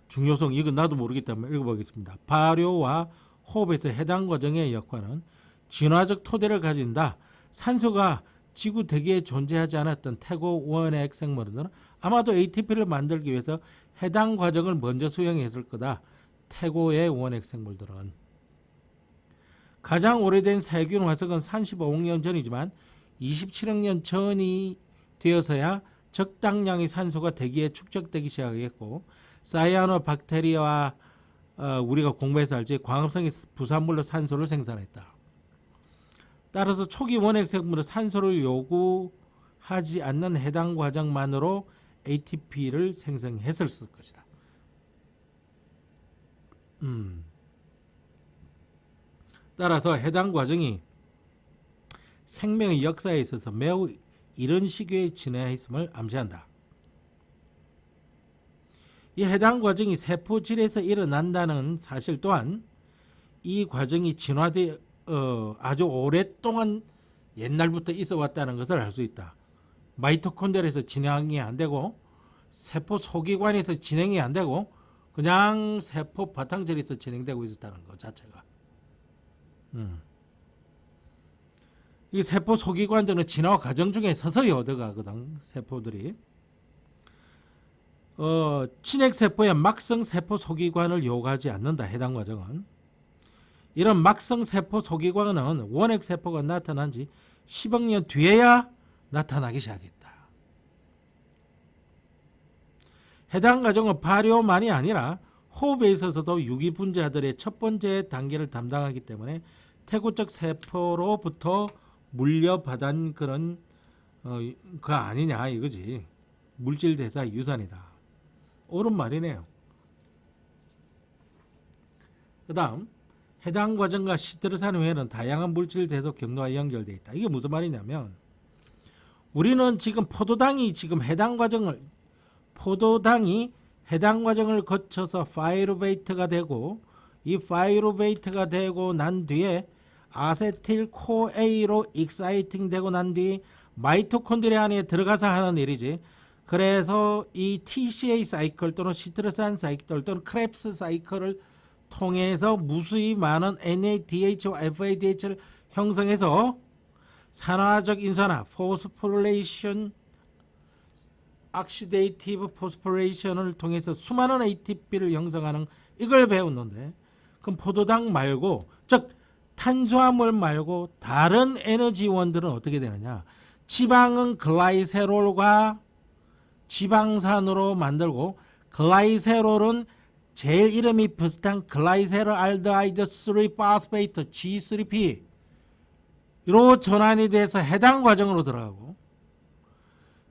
A: 중요성, 이건 나도 모르겠다. 한번 읽어보겠습니다. 발효와 호흡에서 해당 과정의 역할은 진화적 토대를 가진다. 산소가 지구 대기에 존재하지 않았던 태고 원액 생물들은 아마도 ATP를 만들기 위해서 해당 과정을 먼저 수행했을 거다. 태고의 원액 생물들은. 가장 오래된 세균 화석은 35억 년 전이지만 27억 년 전이 되어서야 적당량의 산소가 대기에 축적되기 시작했고, 사이아노박테리아와 우리가 공부해서 알지, 광합성의 부산물로 산소를 생산했다. 따라서 초기 원액 생물은 산소를 요구하지 않는 해당 과정만으로 ATP를 생성했을 것이다. 따라서 해당 과정이 생명의 역사에 있어서 매우 이런 시기에 진행했음을 암시한다. 이 해당 과정이 세포질에서 일어난다는 사실 또한 이 과정이 진화되 아주 오랫동안 옛날부터 있어 왔다는 것을 알 수 있다. 마이토콘드리아에서 진행이 안 되고, 세포 소기관에서 진행이 안 되고, 그냥 세포 바탕절에서 진행되고 있었다는 것 자체가. 이 세포 소기관들은 진화 과정 중에 서서히 얻어가거든, 세포들이. 친핵세포의 막성 세포 소기관을 요구하지 않는다. 해당 과정은. 이런 막성 세포 소기관은 원핵 세포가 나타난 지 10억 년 뒤에야 나타나기 시작했다. 해당 과정은 발효만이 아니라 호흡에 있어서도 유기분자들의 첫 번째 단계를 담당하기 때문에 태고적 세포로부터 물려받은 그런 그 아니냐 이거지. 물질 대사 유산이다. 옳은 말이네요. 그 다음, 해당 과정과 시트르산 외에는 다양한 물질 대소 경로와 연결되어 있다. 이게 무슨 말이냐면, 우리는 지금 포도당이 해당 과정을 거쳐서 파이루베이트가 되고, 이 파이루베이트가 되고 난 뒤에 아세틸 코에이로 익사이팅 되고 난 뒤 마이토콘드리아 안에 들어가서 하는 일이지. 그래서 이 TCA 사이클 또는 시트르산 사이클 또는 크랩스 사이클을 통해서 무수히 많은 NADH와 FADH를 형성해서 산화적 인산화 포스포레이션 억시데이티브 포스포레이션을 통해서 수많은 ATP를 형성하는 이걸 배웠는데, 그럼 포도당 말고, 즉 탄수화물 말고 다른 에너지원들은 어떻게 되느냐? 지방은 글라이세롤과 지방산으로 만들고, 글라이세롤은 제일 이름이 비슷한 글라이세롤 알데하이드 3파스페이트 G3P로 전환이 돼서 해당 과정으로 들어가고,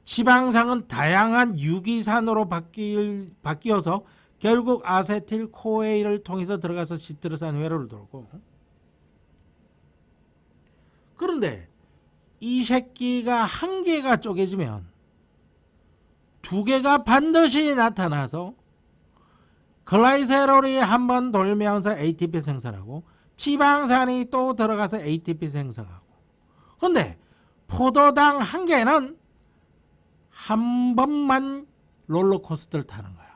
A: 지방산은 다양한 유기산으로 바뀌어서 결국 아세틸 코에이를 통해서 들어가서 시트르산 회로를 돌고, 그런데 이 새끼가 한 개가 쪼개지면 두 개가 반드시 나타나서 글라이세롤이 한번 돌면서 ATP 생산하고 지방산이 또 들어가서 ATP 생성하고. 근데 포도당 한 개는 한 번만 롤러코스터를 타는 거야.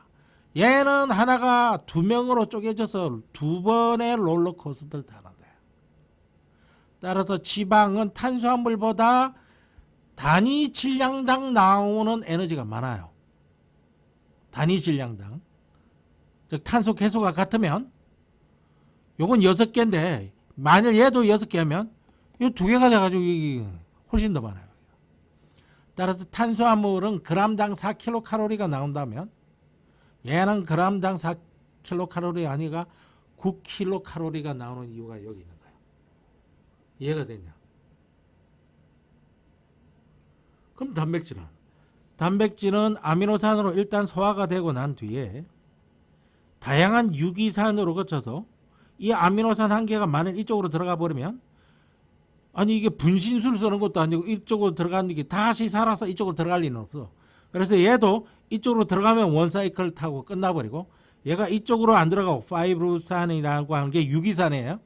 A: 얘는 하나가 두 명으로 쪼개져서 두 번의 롤러코스터를 타는 거야. 따라서 지방은 탄수화물보다 단위 질량당 나오는 에너지가 많아요. 단위 질량당. 즉 탄소 개수가 같으면 요건 6개인데 만일 얘도 6개 하면 이 2개가 돼가지고 이게 훨씬 더 많아요. 따라서 탄수화물은 그람당 4kcal가 나온다면 얘는 그람당 4kcal 아니가 9kcal가 나오는 이유가 여기 있는 거예요. 이해가 되냐? 그럼 단백질은 아미노산으로 일단 소화가 되고 난 뒤에 다양한 유기산으로 거쳐서 이 아미노산 한 개가 만일 이쪽으로 들어가 버리면, 아니 이게 분신술 쓰는 것도 아니고 이쪽으로 들어가는 게 다시 살아서 이쪽으로 들어갈 리는 없어. 그래서 얘도 이쪽으로 들어가면 원사이클 타고 끝나버리고, 얘가 이쪽으로 안 들어가고 파이브루산이라고 하는 게 유기산이에요.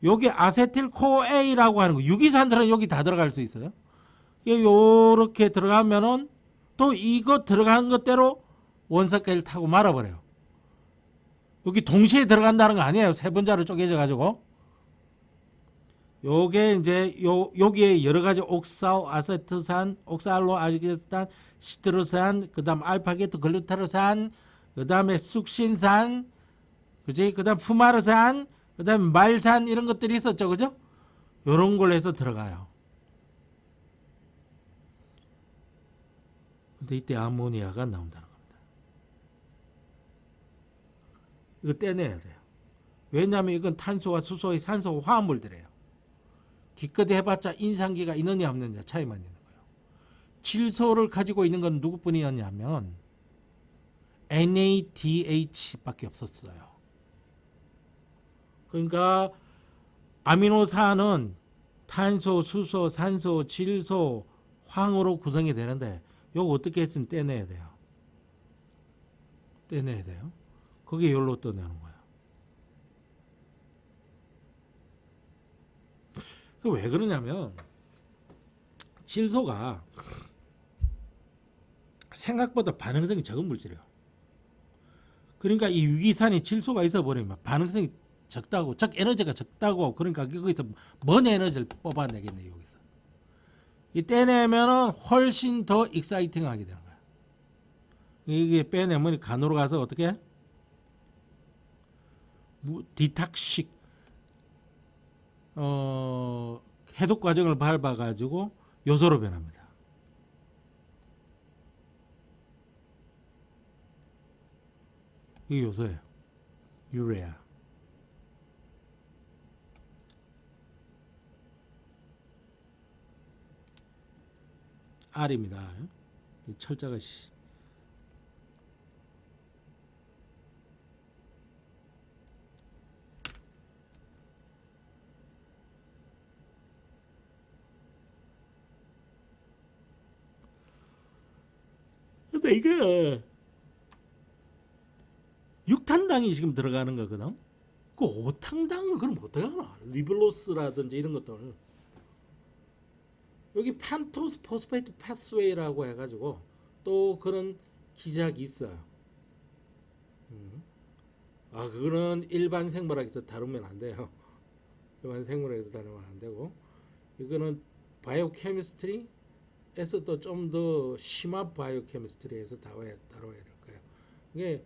A: 여기 아세틸 코에이라고 하는 거, 유기산들은 여기 다 들어갈 수 있어요. 요렇게 들어가면은 또 이거 들어간 것대로 원사이클 타고 말아버려요. 여기 동시에 들어간다는 거 아니에요. 세 분자로 쪼개져 가지고. 요게 이제 여기에 여러 가지 옥사오 아세트산, 옥살로 아세트산, 시트르산, 그다음 알파게트 글루타르산, 그다음에 숙신산, 그지? 그다음 푸마르산, 그다음 말산 이런 것들이 있었죠, 그죠? 요런 걸로 해서 들어가요. 근데 이때 아모니아가 나온다는 겁니다. 이거 떼내야 돼요. 왜냐하면 이건 탄소와 수소의 산소 화합물들이에요. 기껏 해봤자 인산기가 있느냐 없느냐 차이만 있는 거예요. 질소를 가지고 있는 건 누구뿐이었냐면 NADH밖에 없었어요. 그러니까 아미노산은 탄소, 수소, 산소, 질소, 황으로 구성이 되는데 이거 어떻게 했으면 떼내야 돼요. 떼내야 돼요. 그게 열로 떠내는 거예요. 왜 그러냐면 질소가 생각보다 반응성이 적은 물질이에요. 그러니까 이 유기산이 질소가 있어 버리면 반응성이 적다고, 즉 에너지가 적다고, 그러니까 거기서 뭔 에너지를 뽑아내겠네. 여기서 이 떼내면은 훨씬 더 익사이팅하게 되는 거야. 이게 빼내면 간으로 가서 어떻게 디탁식 해독 과정을 밟아 가지고 요소로 변합니다. 이게 요소예요. 유레아. R입니다. 철자가 근데 이게 6탄당이 지금 들어가는 거거든. 그 5탄당은 그럼 어떻게 하나? 리블로스라든지 이런 것들. 여기 판토스 포스페이트 패스웨이라고 해가지고 또 그런 기작이 있어요. 그거는 일반 생물학에서 다루면 안 돼요. 일반 생물학에서 다루면 안 되고, 이거는 바이오케미스트리에서 또 좀 더 심한 바이오케미스트리에서 다뤄야 될 거예요. 이게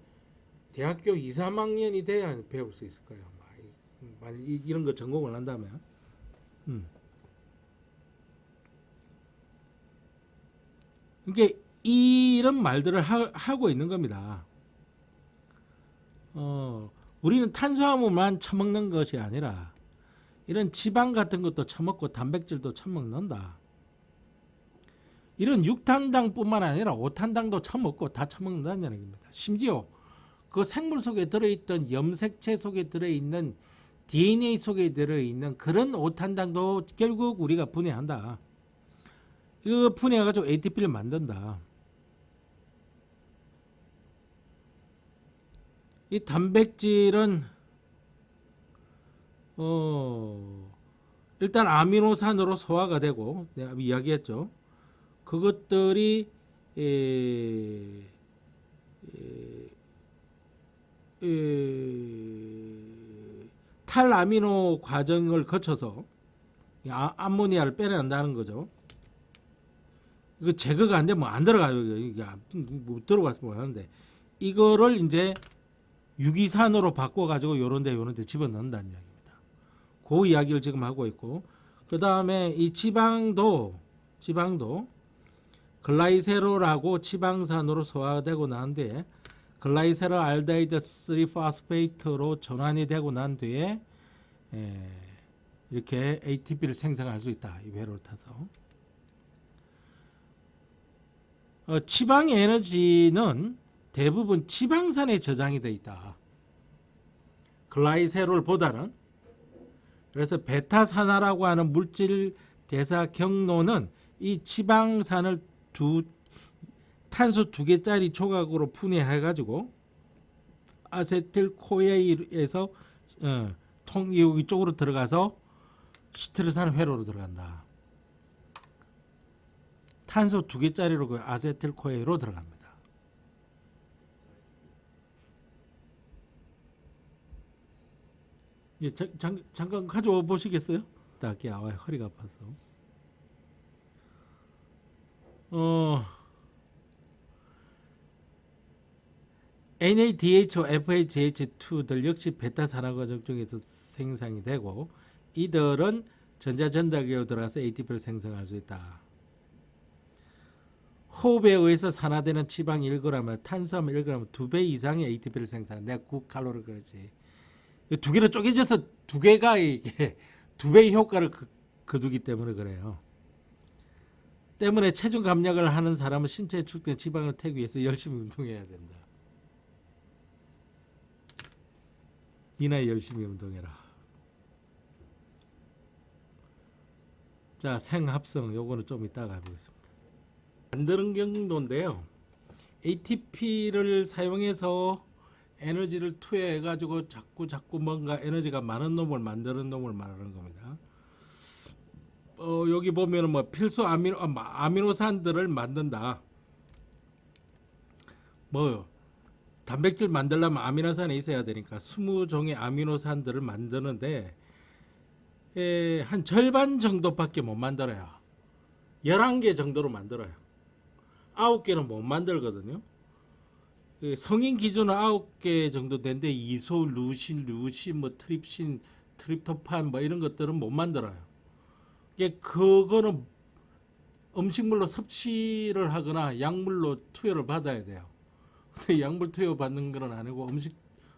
A: 대학교 2, 3학년이 돼야 배울 수 있을 거예요. 만약 이런 거 전공을 한다면. 그러니까 이런 말들을 하고 있는 겁니다. 우리는 탄수화물만 처먹는 것이 아니라 이런 지방 같은 것도 처먹고 단백질도 처먹는다. 이런 6탄당뿐만 아니라 5탄당도 처먹고 다 처먹는다는 얘기입니다. 심지어 그 생물 속에 들어있던 염색체 속에 들어있는 DNA 속에 들어있는 그런 5탄당도 결국 우리가 분해한다. 이거 분해해가지고 ATP를 만든다. 이 단백질은 일단 아미노산으로 소화가 되고 내가 이야기했죠. 그것들이 탈아미노 과정을 거쳐서 암모니아를 빼낸다는 거죠. 이거 제거가 안 되면 안 들어가요. 이게 못 들어가서 뭐 하는데 이거를 이제 유기산으로 바꿔가지고 요런데 집어넣는다는 이야기입니다. 그 이야기를 지금 하고 있고, 그 다음에 이 지방도 글라이세롤하고 지방산으로 소화되고 난 뒤에 글라이세롤 알데히드 3포스페이트로 전환이 되고 난 뒤에 이렇게 ATP를 생성할 수 있다. 이 회로를 타서. 지방 에너지는 대부분 지방산에 저장이 되어 있다. 글라이세롤보다는. 그래서 베타산화라고 하는 물질 대사 경로는 이 지방산을 탄소 2개짜리 조각으로 분해해 가지고 아세틸코에에서 이쪽으로 들어가서 시트르산 회로로 들어간다. 탄소 2개짜리로 그 아세틸코에로 들어갑니다. 예, 잠깐 가져와 보시겠어요? 딱히 허리가 아파서. NADH, FAGH2들 역시 베타산화 과정 중에서 생성이 되고 이들은 전자전달계로 들어가서 ATP를 생성할 수 있다. 호흡에 의해서 산화되는 지방 1g, 탄수화물 1g 2배 이상의 ATP를 생산. 내가 9칼로리 그러지. 두 개로 쪼개져서 두 개가 이게 두 배의 효과를 거두기 때문에 그래요. 때문에 체중 감량을 하는 사람은 신체에 축된 지방을 태우기 위해서 열심히 운동해야 된다. 이나 열심히 운동해라. 자, 생합성 요거는 좀 이따가 해보겠습니다. 만드는 경로인데요. ATP를 사용해서 에너지를 투여해 가지고 자꾸 뭔가 에너지가 많은 놈을 만드는 놈을 말하는 겁니다. 여기 보면은 뭐 필수 아미노산들을 만든다. 뭐 단백질 만들려면 아미노산이 있어야 되니까 20종의 아미노산들을 만드는데 한 절반 정도밖에 못 만들어요. 11개 정도로 만들어요. 9개는 못 만들거든요. 성인 기준은 9개 정도 되는데 이소, 루신, 뭐 트립신, 트립토판 뭐 이런 것들은 못 만들어요. 그거는 음식물로 섭취를 하거나 약물로 투여를 받아야 돼요. 근데 약물 투여 받는 건 아니고 음식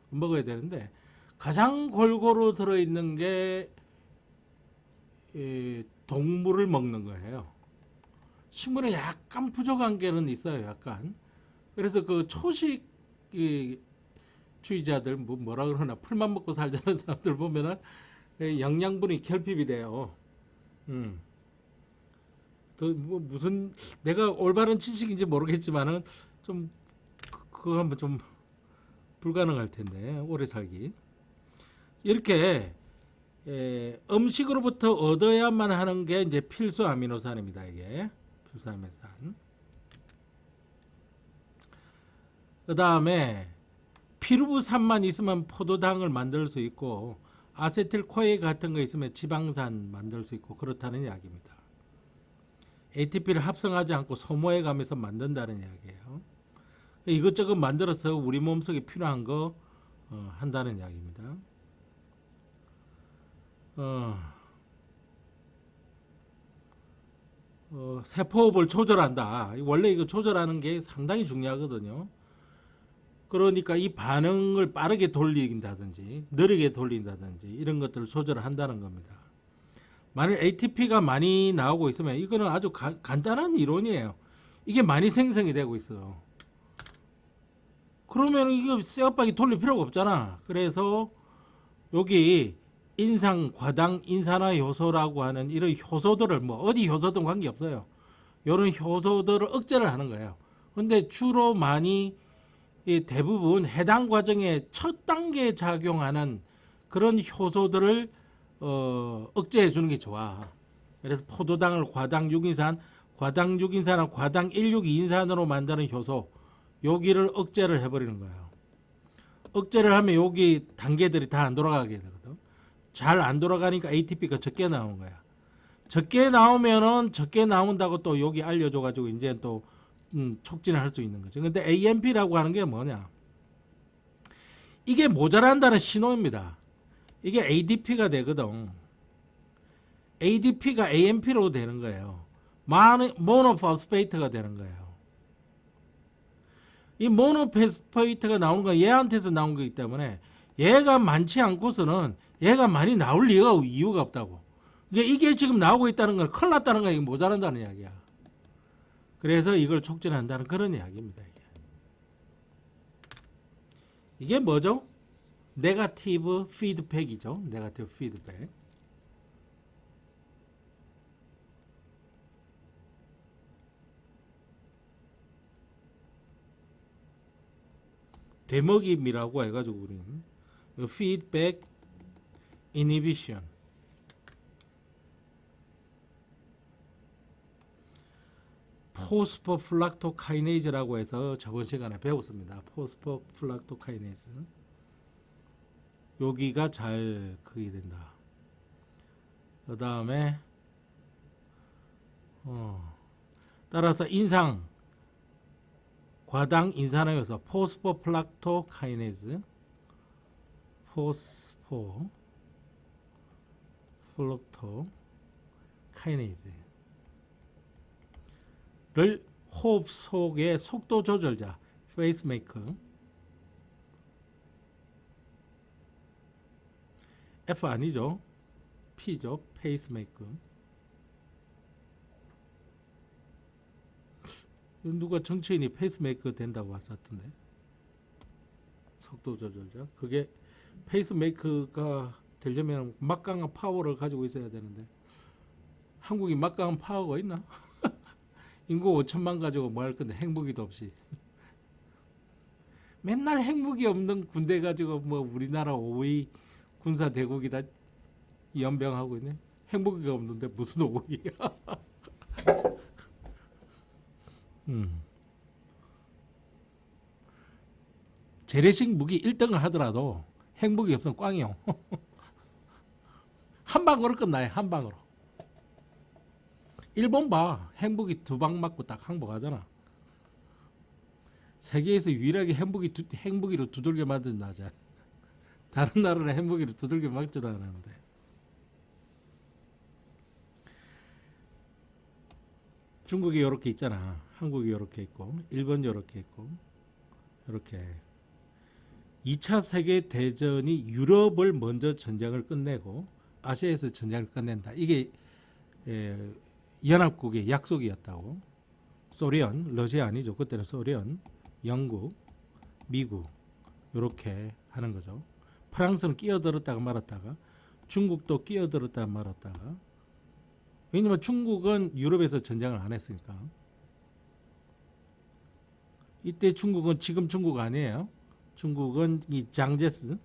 A: 먹어야 되는데 가장 골고루 들어있는 게 동물을 먹는 거예요. 식물에 약간 부족한 게는 있어요. 약간. 그래서 그 초식 주의자들 뭐라 그러나 풀만 먹고 살자는 사람들 보면은 영양분이 결핍이 돼요. 또 뭐 무슨 내가 올바른 지식인지 모르겠지만은 좀 그거 한번 좀 불가능할 텐데 오래 살기. 이렇게 음식으로부터 얻어야만 하는 게 이제 필수 아미노산입니다. 이게 필수 아미노산. 그 다음에 피루부산만 있으면 포도당을 만들 수 있고 아세틸코에 같은 거 있으면 지방산 만들 수 있고 그렇다는 이야기입니다. ATP를 합성하지 않고 소모해 가면서 만든다는 이야기예요. 이것저것 만들어서 우리 몸속에 필요한 거 한다는 이야기입니다. 세포호흡을 조절한다. 원래 이거 조절하는 게 상당히 중요하거든요. 그러니까 이 반응을 빠르게 돌린다든지 느리게 돌린다든지 이런 것들을 조절을 한다는 겁니다. 만일 ATP가 많이 나오고 있으면 이거는 아주 간단한 이론이에요. 이게 많이 생성이 되고 있어. 그러면 이거 쇠압박이 돌릴 필요가 없잖아. 그래서 여기 인상, 과당, 인산화 효소라고 하는 이런 효소들을 뭐 어디 효소든 관계없어요. 이런 효소들을 억제를 하는 거예요. 근데 주로 많이 대부분 해당 과정에 첫 단계에 작용하는 그런 효소들을 억제해 주는 게 좋아. 그래서 포도당을 과당 6인산, 과당 6인산을 과당 162인산으로 만드는 효소, 여기를 억제를 해버리는 거예요. 억제를 하면 여기 단계들이 다 안 돌아가게 되거든. 잘 안 돌아가니까 ATP가 적게 나오는 거야. 적게 나오면은 적게 나온다고 또 여기 알려줘가지고 이제 또 촉진을 할 수 있는 거죠. 근데 AMP라고 하는 게 뭐냐? 이게 모자란다는 신호입니다. 이게 ADP가 되거든. ADP가 AMP로 되는 거예요. 모노포스페이트가 되는 거예요. 이 모노포스페이트가 나오는 건 얘한테서 나온 거기 때문에 얘가 많지 않고서는 얘가 많이 나올 이유가 없다고. 이게 지금 나오고 있다는 건 큰일 났다는 거야. 이게 모자란다는 이야기야. 그래서 이걸 촉진한다는 그런 이야기입니다. 이게 뭐죠? 네거티브 피드백이죠. 네거티브 피드백. 되먹임이라고 해가지고 우리는 피드백 이니비션, 포스포플락토카이네이즈라고 해서 저번 시간에 배웠습니다. 포스포플락토카이네이즈. 여기가 잘 크게 된다. 그 다음에 따라서 인상, 과당 인산화효소 포스포플락토카이네이즈, 포스포플락토카이네이즈를 호흡 속의 속도 조절자 페이스메이커, F 아니죠, P죠, 페이스메이커. 누가 정치인이 페이스메이커 된다고 왔었던데, 속도 조절자. 그게 페이스메이커가 되려면 막강한 파워를 가지고 있어야 되는데 한국이 막강한 파워가 있나? 인구 5천만 가지고 뭐 할 건데, 핵무기도 없이. 맨날 핵무기 없는 군대 가지고 뭐 우리나라 5위 군사 대국이다 연병하고 있네. 핵무기가 없는데 무슨 5위야? 재래식 무기 1등을 하더라도 핵무기 없으면 꽝이요. 한 방으로 끝나요. 한 방으로. 일본 봐. 핵무기 2방 맞고 딱 항복하잖아. 세계에서 유일하게 핵무기로 두들겨 맞은 나라. 다른 나라는 핵무기로 두들겨 맞지도 않았는데. 중국이 이렇게 있잖아. 한국이 이렇게 있고, 일본 이렇게 있고, 이렇게. 2차 세계대전이 유럽을 먼저 전쟁을 끝내고 아시아에서 전쟁을 끝낸다. 이게 연합국의 약속이었다고. 소련, 러시아 아니죠. 그때는 소련, 영국, 미국 이렇게 하는 거죠. 프랑스는 끼어들었다가 말았다가, 중국도 끼어들었다가 말았다가. 왜냐면 중국은 유럽에서 전쟁을 안 했으니까. 이때 중국은 지금 중국 아니에요. 중국은 이 장제스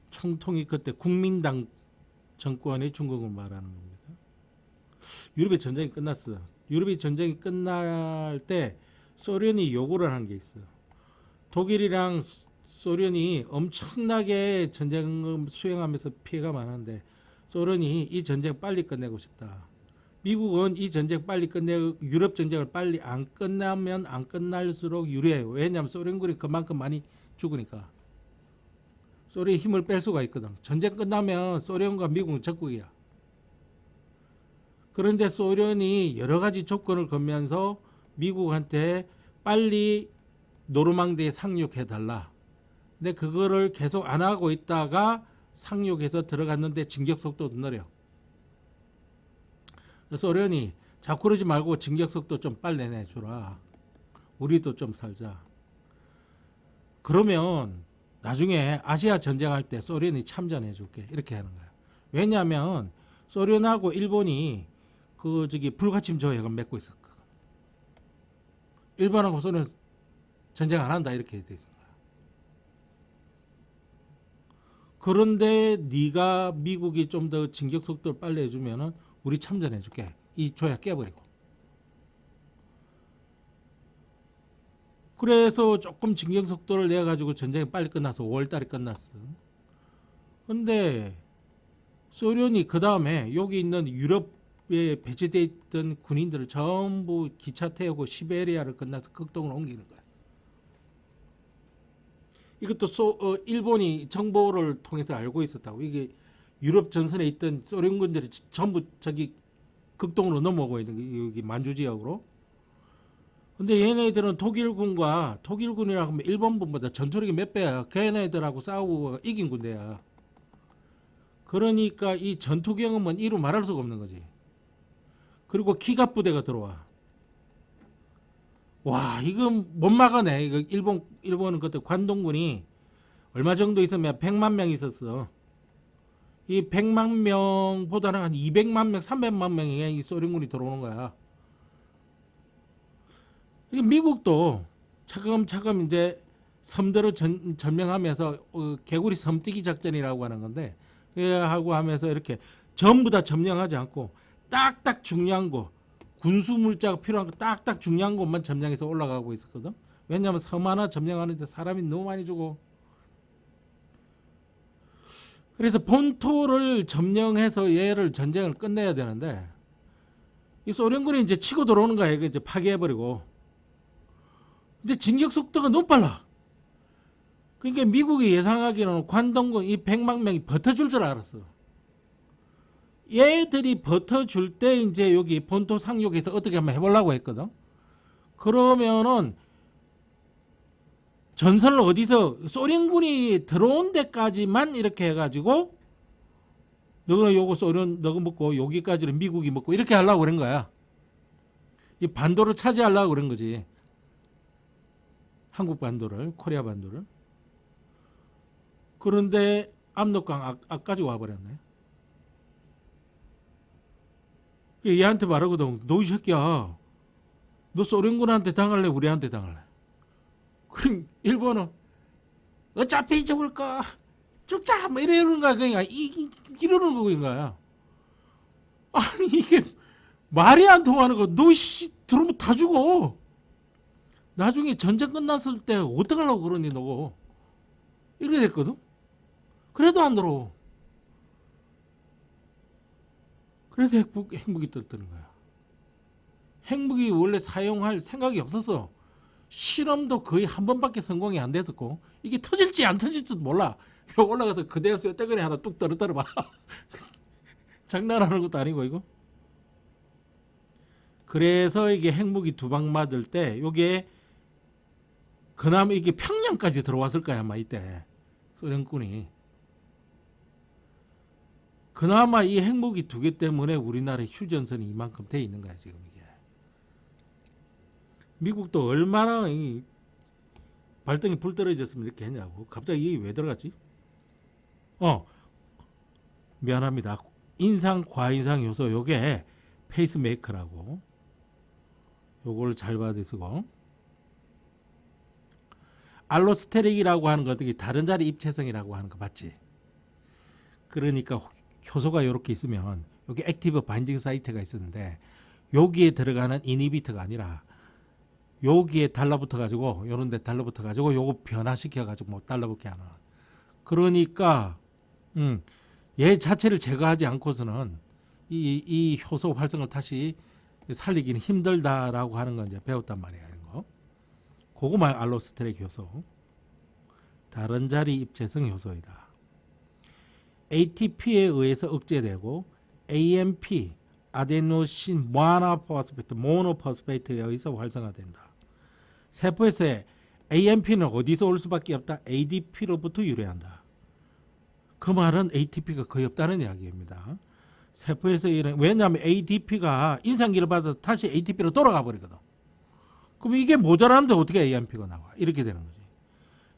A: 총통이 그때 국민당 정권의 중국을 말하는 겁니다. 유럽의 전쟁이 끝났어. 유럽의 전쟁이 끝날 때 소련이 요구를 한 게 있어. 독일이랑 소련이 엄청나게 전쟁을 수행하면서 피해가 많은데 소련이 이 전쟁 빨리 끝내고 싶다. 미국은 이 전쟁 빨리 끝내고 유럽 전쟁을 빨리 안 끝나면 안 끝날수록 유리해요. 왜냐하면 소련군이 그만큼 많이 죽으니까. 소련의 힘을 뺄 수가 있거든. 전쟁 끝나면 소련과 미국은 적국이야. 그런데 소련이 여러 가지 조건을 걸면서 미국한테 빨리 노르망디에 상륙해달라. 근데 그거를 계속 안 하고 있다가 상륙해서 들어갔는데 진격 속도도 느려. 그래서 소련이 자꾸 그러지 말고 진격 속도 좀 빨리 내주라. 우리도 좀 살자. 그러면 나중에 아시아 전쟁할 때 소련이 참전해 줄게. 이렇게 하는 거야. 왜냐하면 소련하고 일본이 불가침 조약을 맺고 있었거든. 일본하고 소련 전쟁 안 한다 이렇게 돼 있는 거야. 그런데 네가 미국이 좀 더 진격 속도를 빨리 해주면은 우리 참전해 줄게. 이 조약 깨버리고. 그래서 조금 진격 속도를 내 가지고 전쟁이 빨리 끝나서 5월달에 끝났어. 근데 소련이 그 다음에 여기 있는 유럽에 배치되어 있던 군인들을 전부 기차 태우고 시베리아를 끝나서 극동으로 옮기는 거야. 이것도 일본이 정보를 통해서 알고 있었다고. 이게 유럽 전선에 있던 소련군들이 전부 저기 극동으로 넘어오고 있는 게 여기 만주 지역으로. 근데 얘네들은 독일군이라고 하면 일본군보다 전투력이 몇 배야. 걔네들하고 싸우고 이긴 군대야. 그러니까 이 전투 경험은 이루 말할 수가 없는 거지. 그리고 기갑 부대가 들어와. 와, 이건 못 막아내. 이거 일본은 그때 관동군이 얼마 정도 있으면 100만 명 있었어. 이 100만 명보다는 한 200만 명, 300만 명이 이 소련군이 들어오는 거야. 미국도 차근차근 이제 섬대로 점령하면서 개구리 섬뛰기 작전이라고 하는 건데 하고 하면서 이렇게 전부 다 점령하지 않고 딱딱 중요한 거, 군수 물자가 필요한 거 딱딱 중요한 곳만 점령해서 올라가고 있었거든. 왜냐하면 섬 하나 점령하는데 사람이 너무 많이 죽어. 그래서 본토를 점령해서 얘를 전쟁을 끝내야 되는데 이 소련군이 이제 치고 들어오는 거야. 이제 파괴해버리고. 근데 진격 속도가 너무 빨라. 그러니까 미국이 예상하기로는 관동군 이 100만 명이 버텨줄 줄 알았어. 얘들이 버텨줄 때 이제 여기 본토 상륙에서 어떻게 한번 해보려고 했거든. 그러면은 전선을 어디서 소련군이 들어온 데까지만 이렇게 해가지고 너는 요거 소련 너가 먹고 여기까지는 미국이 먹고 이렇게 하려고 그런 거야. 이 반도를 차지하려고 그런 거지. 한국 반도를, 코리아 반도를. 그런데 압록강 앞까지 와버렸네. 얘한테 말하거든. 너 이 새끼야. 너 소련군한테 당할래? 우리한테 당할래? 그럼 일본은 어차피 죽을 거 죽자 뭐 이러는 거야. 그러니까 이러는 거야. 아니 이게 말이 안 통하는 거. 너 씨 들어오면 다 죽어. 나중에 전쟁 끝났을 때 어떡하려고 그러니 너. 이렇게 됐거든. 그래도 안 들어오. 그래서 핵무기 떴다는 거야. 핵무기 원래 사용할 생각이 없었어. 실험도 거의 한 번밖에 성공이 안 됐었고 이게 터질지 안 터질지도 몰라. 올라가서 그대에서 떼거리 하나 뚝 떨어뜨려봐. 장난하는 것도 아니고 이거. 그래서 이게 핵무기 두 방 맞을 때 요게 그나마 이게 평양까지 들어왔을 거야 아마 이때 소련군이. 그나마 이 핵무기 두 개 때문에 우리나라의 휴전선이 이만큼 돼 있는 거야 지금 이게. 미국도 얼마나 이 발등에 불 떨어졌으면 이렇게 했냐고. 갑자기 이게 왜 들어갔지? 미안합니다. 인상 과인상 요소 요게 페이스메이커라고. 요걸 잘 받으시고. 알로스테릭이라고 하는 거 어떻게 다른 자리 입체성이라고 하는 거 맞지? 그러니까 효소가 이렇게 있으면 여기 액티브 바인딩 사이트가 있었는데 여기에 들어가는 이니비터가 아니라 여기에 달라붙어 가지고 요런 데 달라붙어 가지고 요거 변화시켜 가지고 뭐 달라붙게 하는. 그러니까 얘 자체를 제거하지 않고서는 이 효소 활성을 다시 살리기는 힘들다라고 하는 건 이제 배웠단 말이야. 이런 거. 그거만 알로스테릭 효소. 다른 자리 입체성 효소이다. ATP에 의해서 억제되고 AMP 아데노신 모노포스페이트 모노포스페이트에 의해서 활성화된다. 세포에서 AMP는 어디서 올 수밖에 없다? ADP로부터 유래한다. 그 말은 ATP가 거의 없다는 이야기입니다. 세포에서 이런 왜냐하면 ADP가 인산기를 받아서 다시 ATP로 돌아가 버리거든. 그럼 이게 모자라는데 어떻게 AMP가 나와? 이렇게 되는 거지.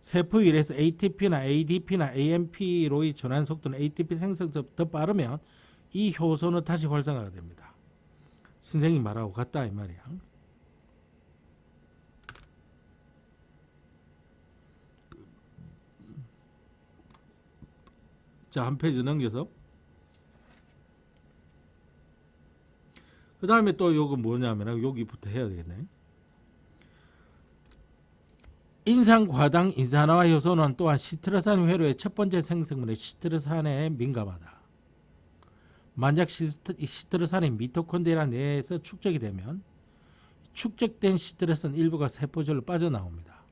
A: 세포 일에서 ATP나 ADP나 AMP로의 전환 속도는 ATP 생성보다 더 빠르면 이 효소는 다시 활성화가 됩니다. 선생님 말하고 같다 이 말이야. 자, 한 페이지 넘겨서 그 다음에 또 요거 뭐냐면 여기부터 해야 되겠네. 인산과당 인산화 효소는 또한 시트르산 회로의 첫 번째 생성물의 시트르산에 민감하다. 만약 시트르산이 미토콘드리아 내에서 축적이 되면 축적된 시트르산 일부가 세포절로 빠져나옵니다.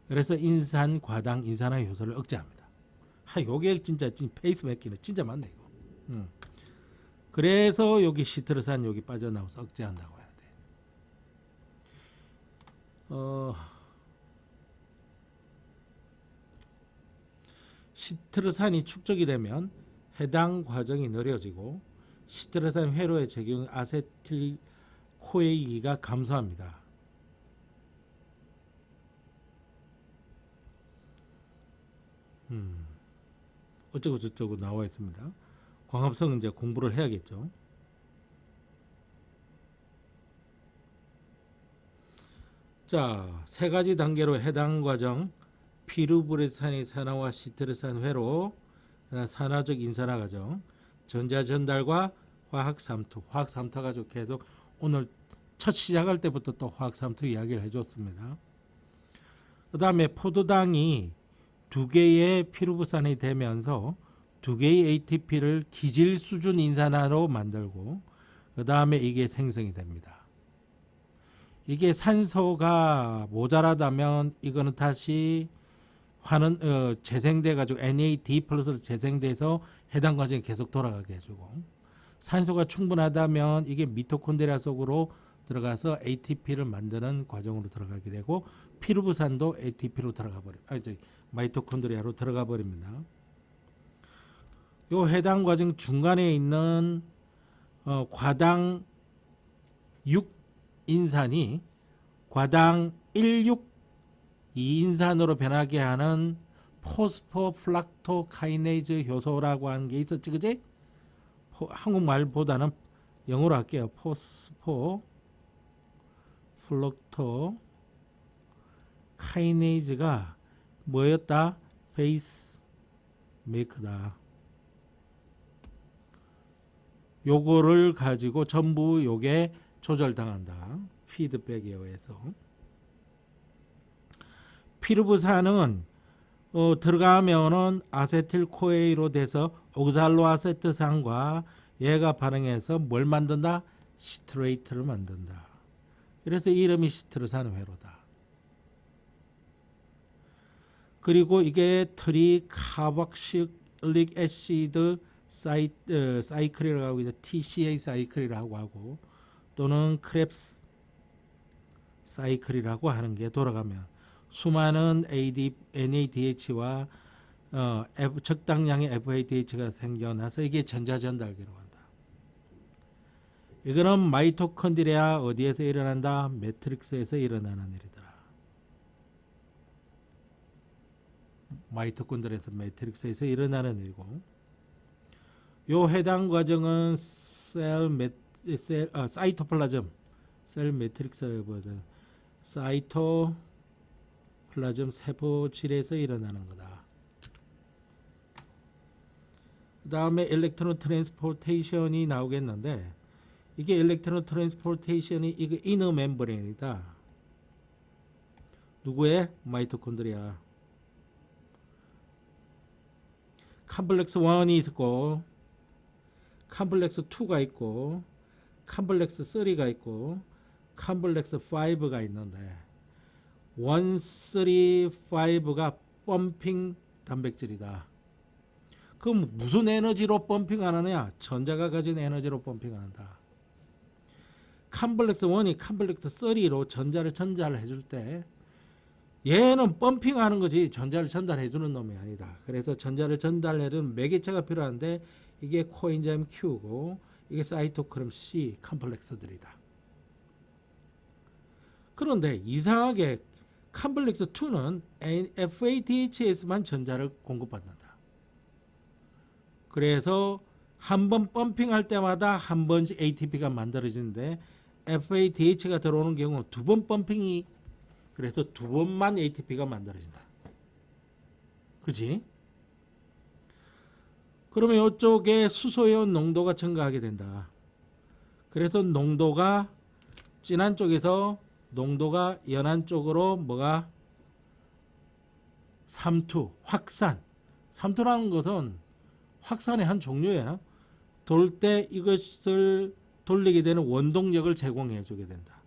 A: 그래서 인산과당 인산화 효소를 억제합니다. 요게 진짜 페이스메이킹은 진짜 맞네 이거. 그래서 여기 시트르산 여기 빠져나와서 억제한다고 해야 돼. 시트르산이 축적이 되면 해당 과정이 느려지고 시트르산 회로에 적용 아세틸 코에이기가 감소합니다. 어쩌고 저쩌고 나와 있습니다. 광합성은 이제 공부를 해야겠죠. 자, 세 가지 단계로 해당 과정 피루브레산의 산화와 시트르산 회로, 산화적 인산화 과정, 전자 전달과 화학 삼투. 화학 삼투 가지고 계속 오늘 첫 시작할 때부터 또 화학 삼투 이야기를 해줬습니다. 그 다음에 포도당이 두 개의 피루브산이 되면서 두 개의 ATP를 기질 수준 인산화로 만들고 그 다음에 이게 생성이 됩니다. 이게 산소가 모자라다면 이거는 다시 재생돼 가지고 NAD 플러스로 재생돼서 해당 과정이 계속 돌아가게 해주고 산소가 충분하다면 이게 미토콘드리아 속으로 들어가서 ATP를 만드는 과정으로 들어가게 되고 피루브산도 ATP로 들어가 마이토콘드리아로 들어가 버립니다. 요 해당 과정 중간에 있는 과당 6인산이 과당 16 2인산으로 변하게 하는 포스포플락토카이네이즈 효소라고 하는 게 있었지, 그지? 한국말보다는 영어로 할게요. 포스포플락토카이네이즈가 뭐였다? 페이스 메이커다. 요거를 가지고 전부 요게 조절당한다. 피드백에 의해서. 피루브산은 들어가면은 아세틸코에이로 돼서 옥살로아세트산과 얘가 반응해서 뭘 만든다? 시트레이트를 만든다. 그래서 이름이 시트르산 회로다. 그리고 이게 트리카박실릭 애시드 사이클이라고 하고 TCA 사이클이라고 하고 또는 크랩스 사이클이라고 하는 게 돌아가면 수많은 NADH와 적당량의 FADH가 생겨나서 이게 전자전달기로 한다. 이거는 마이토콘드리아 어디에서 일어난다? 매트릭스에서 일어나는 일이더라. 마이토콘드리아에서 매트릭스에서 일어나는 일이고 요 해당 과정은 사이토플라즘 셀 매트릭스보다 사이토플라즘 세포질에서 일어나는 거다. 그 다음에 일렉트론 트랜스포테이션이 나오겠는데 이게 일렉트론 트랜스포테이션이 이거 이너 멤브레인이다. 누구의? 마이토콘드리아. 컴플렉스 1이 있고 컴플렉스 2가 있고 컴플렉스 3가 있고 컴플렉스 5가 있는데 1, 3, 5가 펌핑 단백질이다. 그럼 무슨 에너지로 펌핑하느냐? 전자가 가진 에너지로 펌핑한다. 컴플렉스 1이 컴플렉스 3로 전자를 해줄 때 얘는 펌핑하는 거지 전자를 전달해 주는 놈이 아니다. 그래서 전자를 전달해 주는 매개체가 필요한데 이게 코엔자임 Q고 이게 사이토크롬 C 컴플렉스들이다. 그런데 이상하게 컴플렉스 2는 FADH에서만 전자를 공급받는다. 그래서 한 번 펌핑할 때마다 한 번씩 ATP가 만들어지는데 FADH가 들어오는 경우 두 번 펌핑이 그래서 두 번만 ATP가 만들어진다. 그치? 그러면 이쪽에 수소이온 농도가 증가하게 된다. 그래서 농도가 진한 쪽에서 농도가 연한 쪽으로 뭐가 삼투, 확산. 삼투라는 것은 확산의 한 종류예요. 돌 때 이것을 돌리게 되는 원동력을 제공해 주게 된다.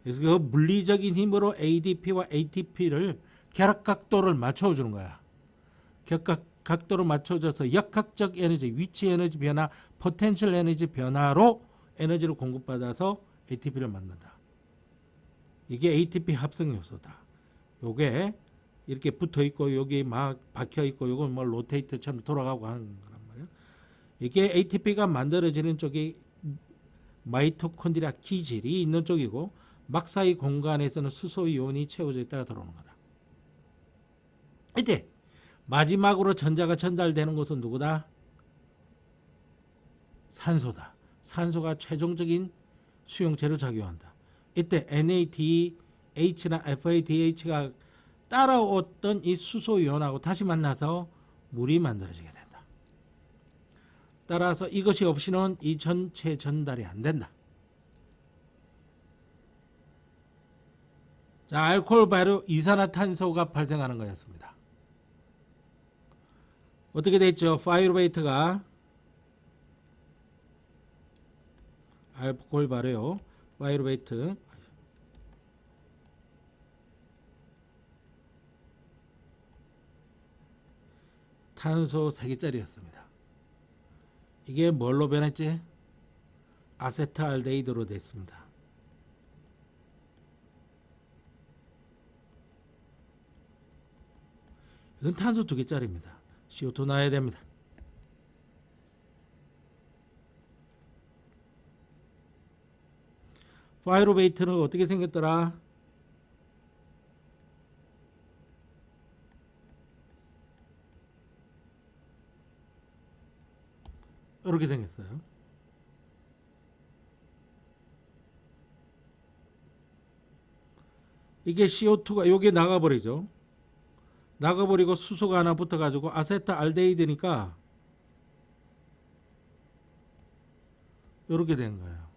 A: 그래서 그 물리적인 힘으로 ADP와 ATP를 결합각도를 맞춰주는 거야. 각도를 맞춰줘서 역학적 에너지, 위치 에너지 변화, 포텐셜 에너지 변화로 에너지를 공급받아서 ATP를 만든다. 이게 ATP 합성 요소다. 요게 이렇게 붙어 있고 여기 막 박혀 있고 요건 뭐 로테이터처럼 돌아가고 하는 거란 말이야. 이게 ATP가 만들어지는 쪽이 마이토콘드리아 기질이 있는 쪽이고 막사이 공간에서는 수소 이온이 채워져 있다가 들어오는 거다. 이때 마지막으로 전자가 전달되는 것은 누구다? 산소다. 산소가 최종적인 수용체로 작용한다. 이때 NADH나 FADH가 따라왔던 이 수소 이온하고 다시 만나서 물이 만들어지게 된다. 따라서 이것이 없이는 이 전체 전달이 안 된다. 자, 알코올 발효 이산화탄소가 발생하는 거였습니다. 어떻게 됐죠? 파이루베이트가 알코올 발효 파이루베이트 탄소 3개짜리였습니다. 이게 뭘로 변했지? 아세트알데히드로 됐습니다. 이건 탄소 2개짜리입니다. CO2 나야 됩니다. 파이루베이트는 어떻게 생겼더라? 이렇게 생겼어요. 이게 CO2가 여기에 나가버리죠. 나가버리고 수소가 하나 붙어가지고 아세트알데히드니까 이렇게 된 거예요.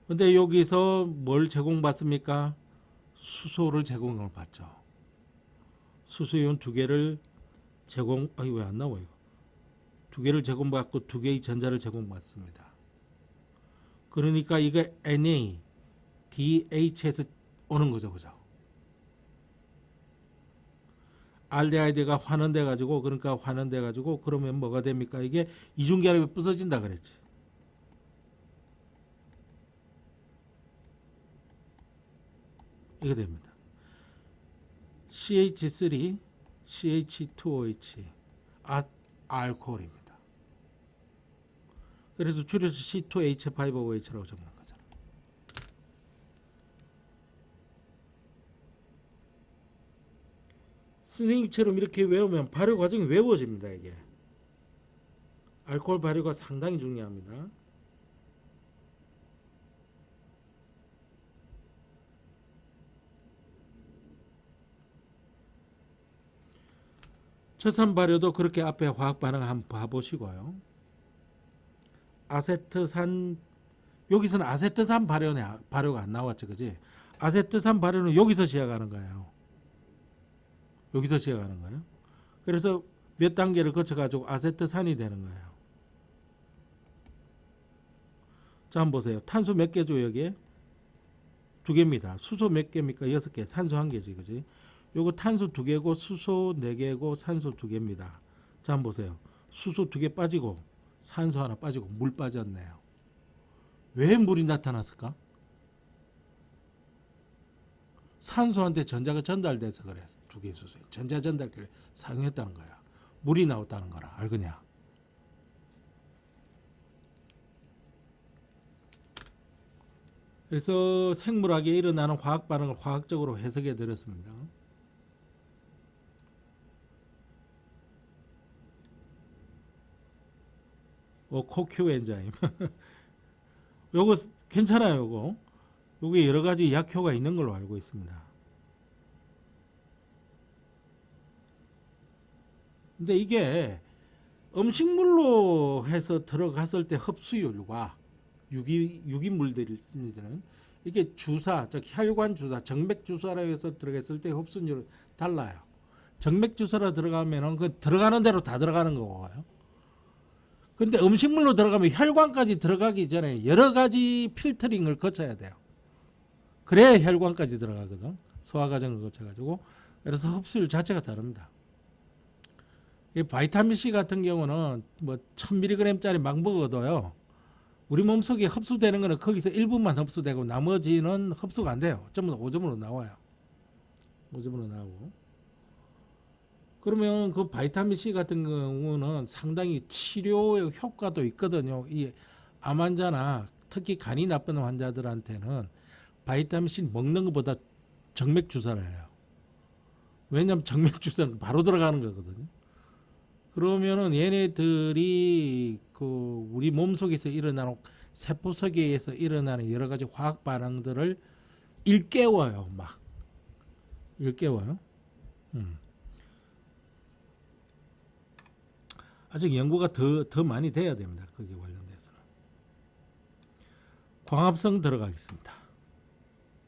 A: 근데 여기서 뭘 제공받습니까? 수소를 제공을 받죠. 수소이온 2개를 왜 안 나와요? 2개를 제공받고 2개의 전자를 제공받습니다. 그러니까 이게 NADH에서 오는 거죠, 그죠? 알데하이드가 환원돼 가지고 그러니까 환원돼 가지고 그러면 뭐가 됩니까? 이게 이중결합이 부서진다 그랬지. 이게 됩니다. CH3 CH2OH 알코올입니다. 그래서 줄여서 C2H5OH라고 적는 거잖아. 선생님처럼 이렇게 외우면 발효 과정이 외워집니다. 이게 알코올 발효가 상당히 중요합니다. 저산 발효도 그렇게 앞에 화학 반응 한번 봐보시고요. 아세트산 여기서는 아세트산 발효가 안 나왔죠, 그지? 아세트산 발효는 여기서 시작하는 거예요. 여기서 시작하는 거예요. 그래서 몇 단계를 거쳐가지고 아세트산이 되는 거예요. 자, 한번 보세요. 탄소 몇 개죠, 여기에? 2개입니다. 수소 몇 개입니까? 6개. 산소 1개지, 그지? 요거 탄소 2개고 수소 4개고 산소 2개입니다. 자, 한번 보세요. 수소 2개 빠지고 산소 하나 빠지고 물 빠졌네요. 왜 물이 나타났을까? 산소한테 전자가 전달돼서 그래. 주기수소에 전자 전달기를 사용했다는 거야. 물이 나왔다는 거라. 알겠냐? 그래서 생물학에 일어나는 화학 반응을 화학적으로 해석해 드렸습니다. 코큐 엔자임. 요거 괜찮아요, 요거. 요게 여러 가지 약효가 있는 걸로 알고 있습니다. 근데 이게 음식물로 해서 들어갔을 때 흡수율과 유기물들은 이게 주사, 즉 혈관 주사, 정맥 주사라 해서 들어갔을 때 흡수율이 달라요. 정맥 주사로 들어가면은 그 들어가는 대로 다 들어가는 거고요. 근데 음식물로 들어가면 혈관까지 들어가기 전에 여러 가지 필터링을 거쳐야 돼요. 그래야 혈관까지 들어가거든. 소화 과정을 거쳐가지고. 그래서 흡수율 자체가 다릅니다. 이 바이타민 C 같은 경우는 뭐 1000mg짜리 막 먹어도요. 우리 몸속에 흡수되는 거는 거기서 일부만 흡수되고 나머지는 흡수가 안 돼요. 전부 다 5점으로 나와요. 5점으로 나오고. 그러면 그 바이타민 C 같은 경우는 상당히 치료의 효과도 있거든요. 이 암 환자나 특히 간이 나쁜 환자들한테는 바이타민 C 먹는 것보다 정맥 주사를 해요. 왜냐하면 정맥 주사는 바로 들어가는 거거든요. 그러면은 얘네들이 그 우리 몸 속에서 일어나는 세포 세계에서 일어나는 여러 가지 화학 반응들을 일깨워요. 막 일깨워요. 아직 연구가 더 많이 돼야 됩니다. 거기에 관련돼서는. 광합성 들어가겠습니다.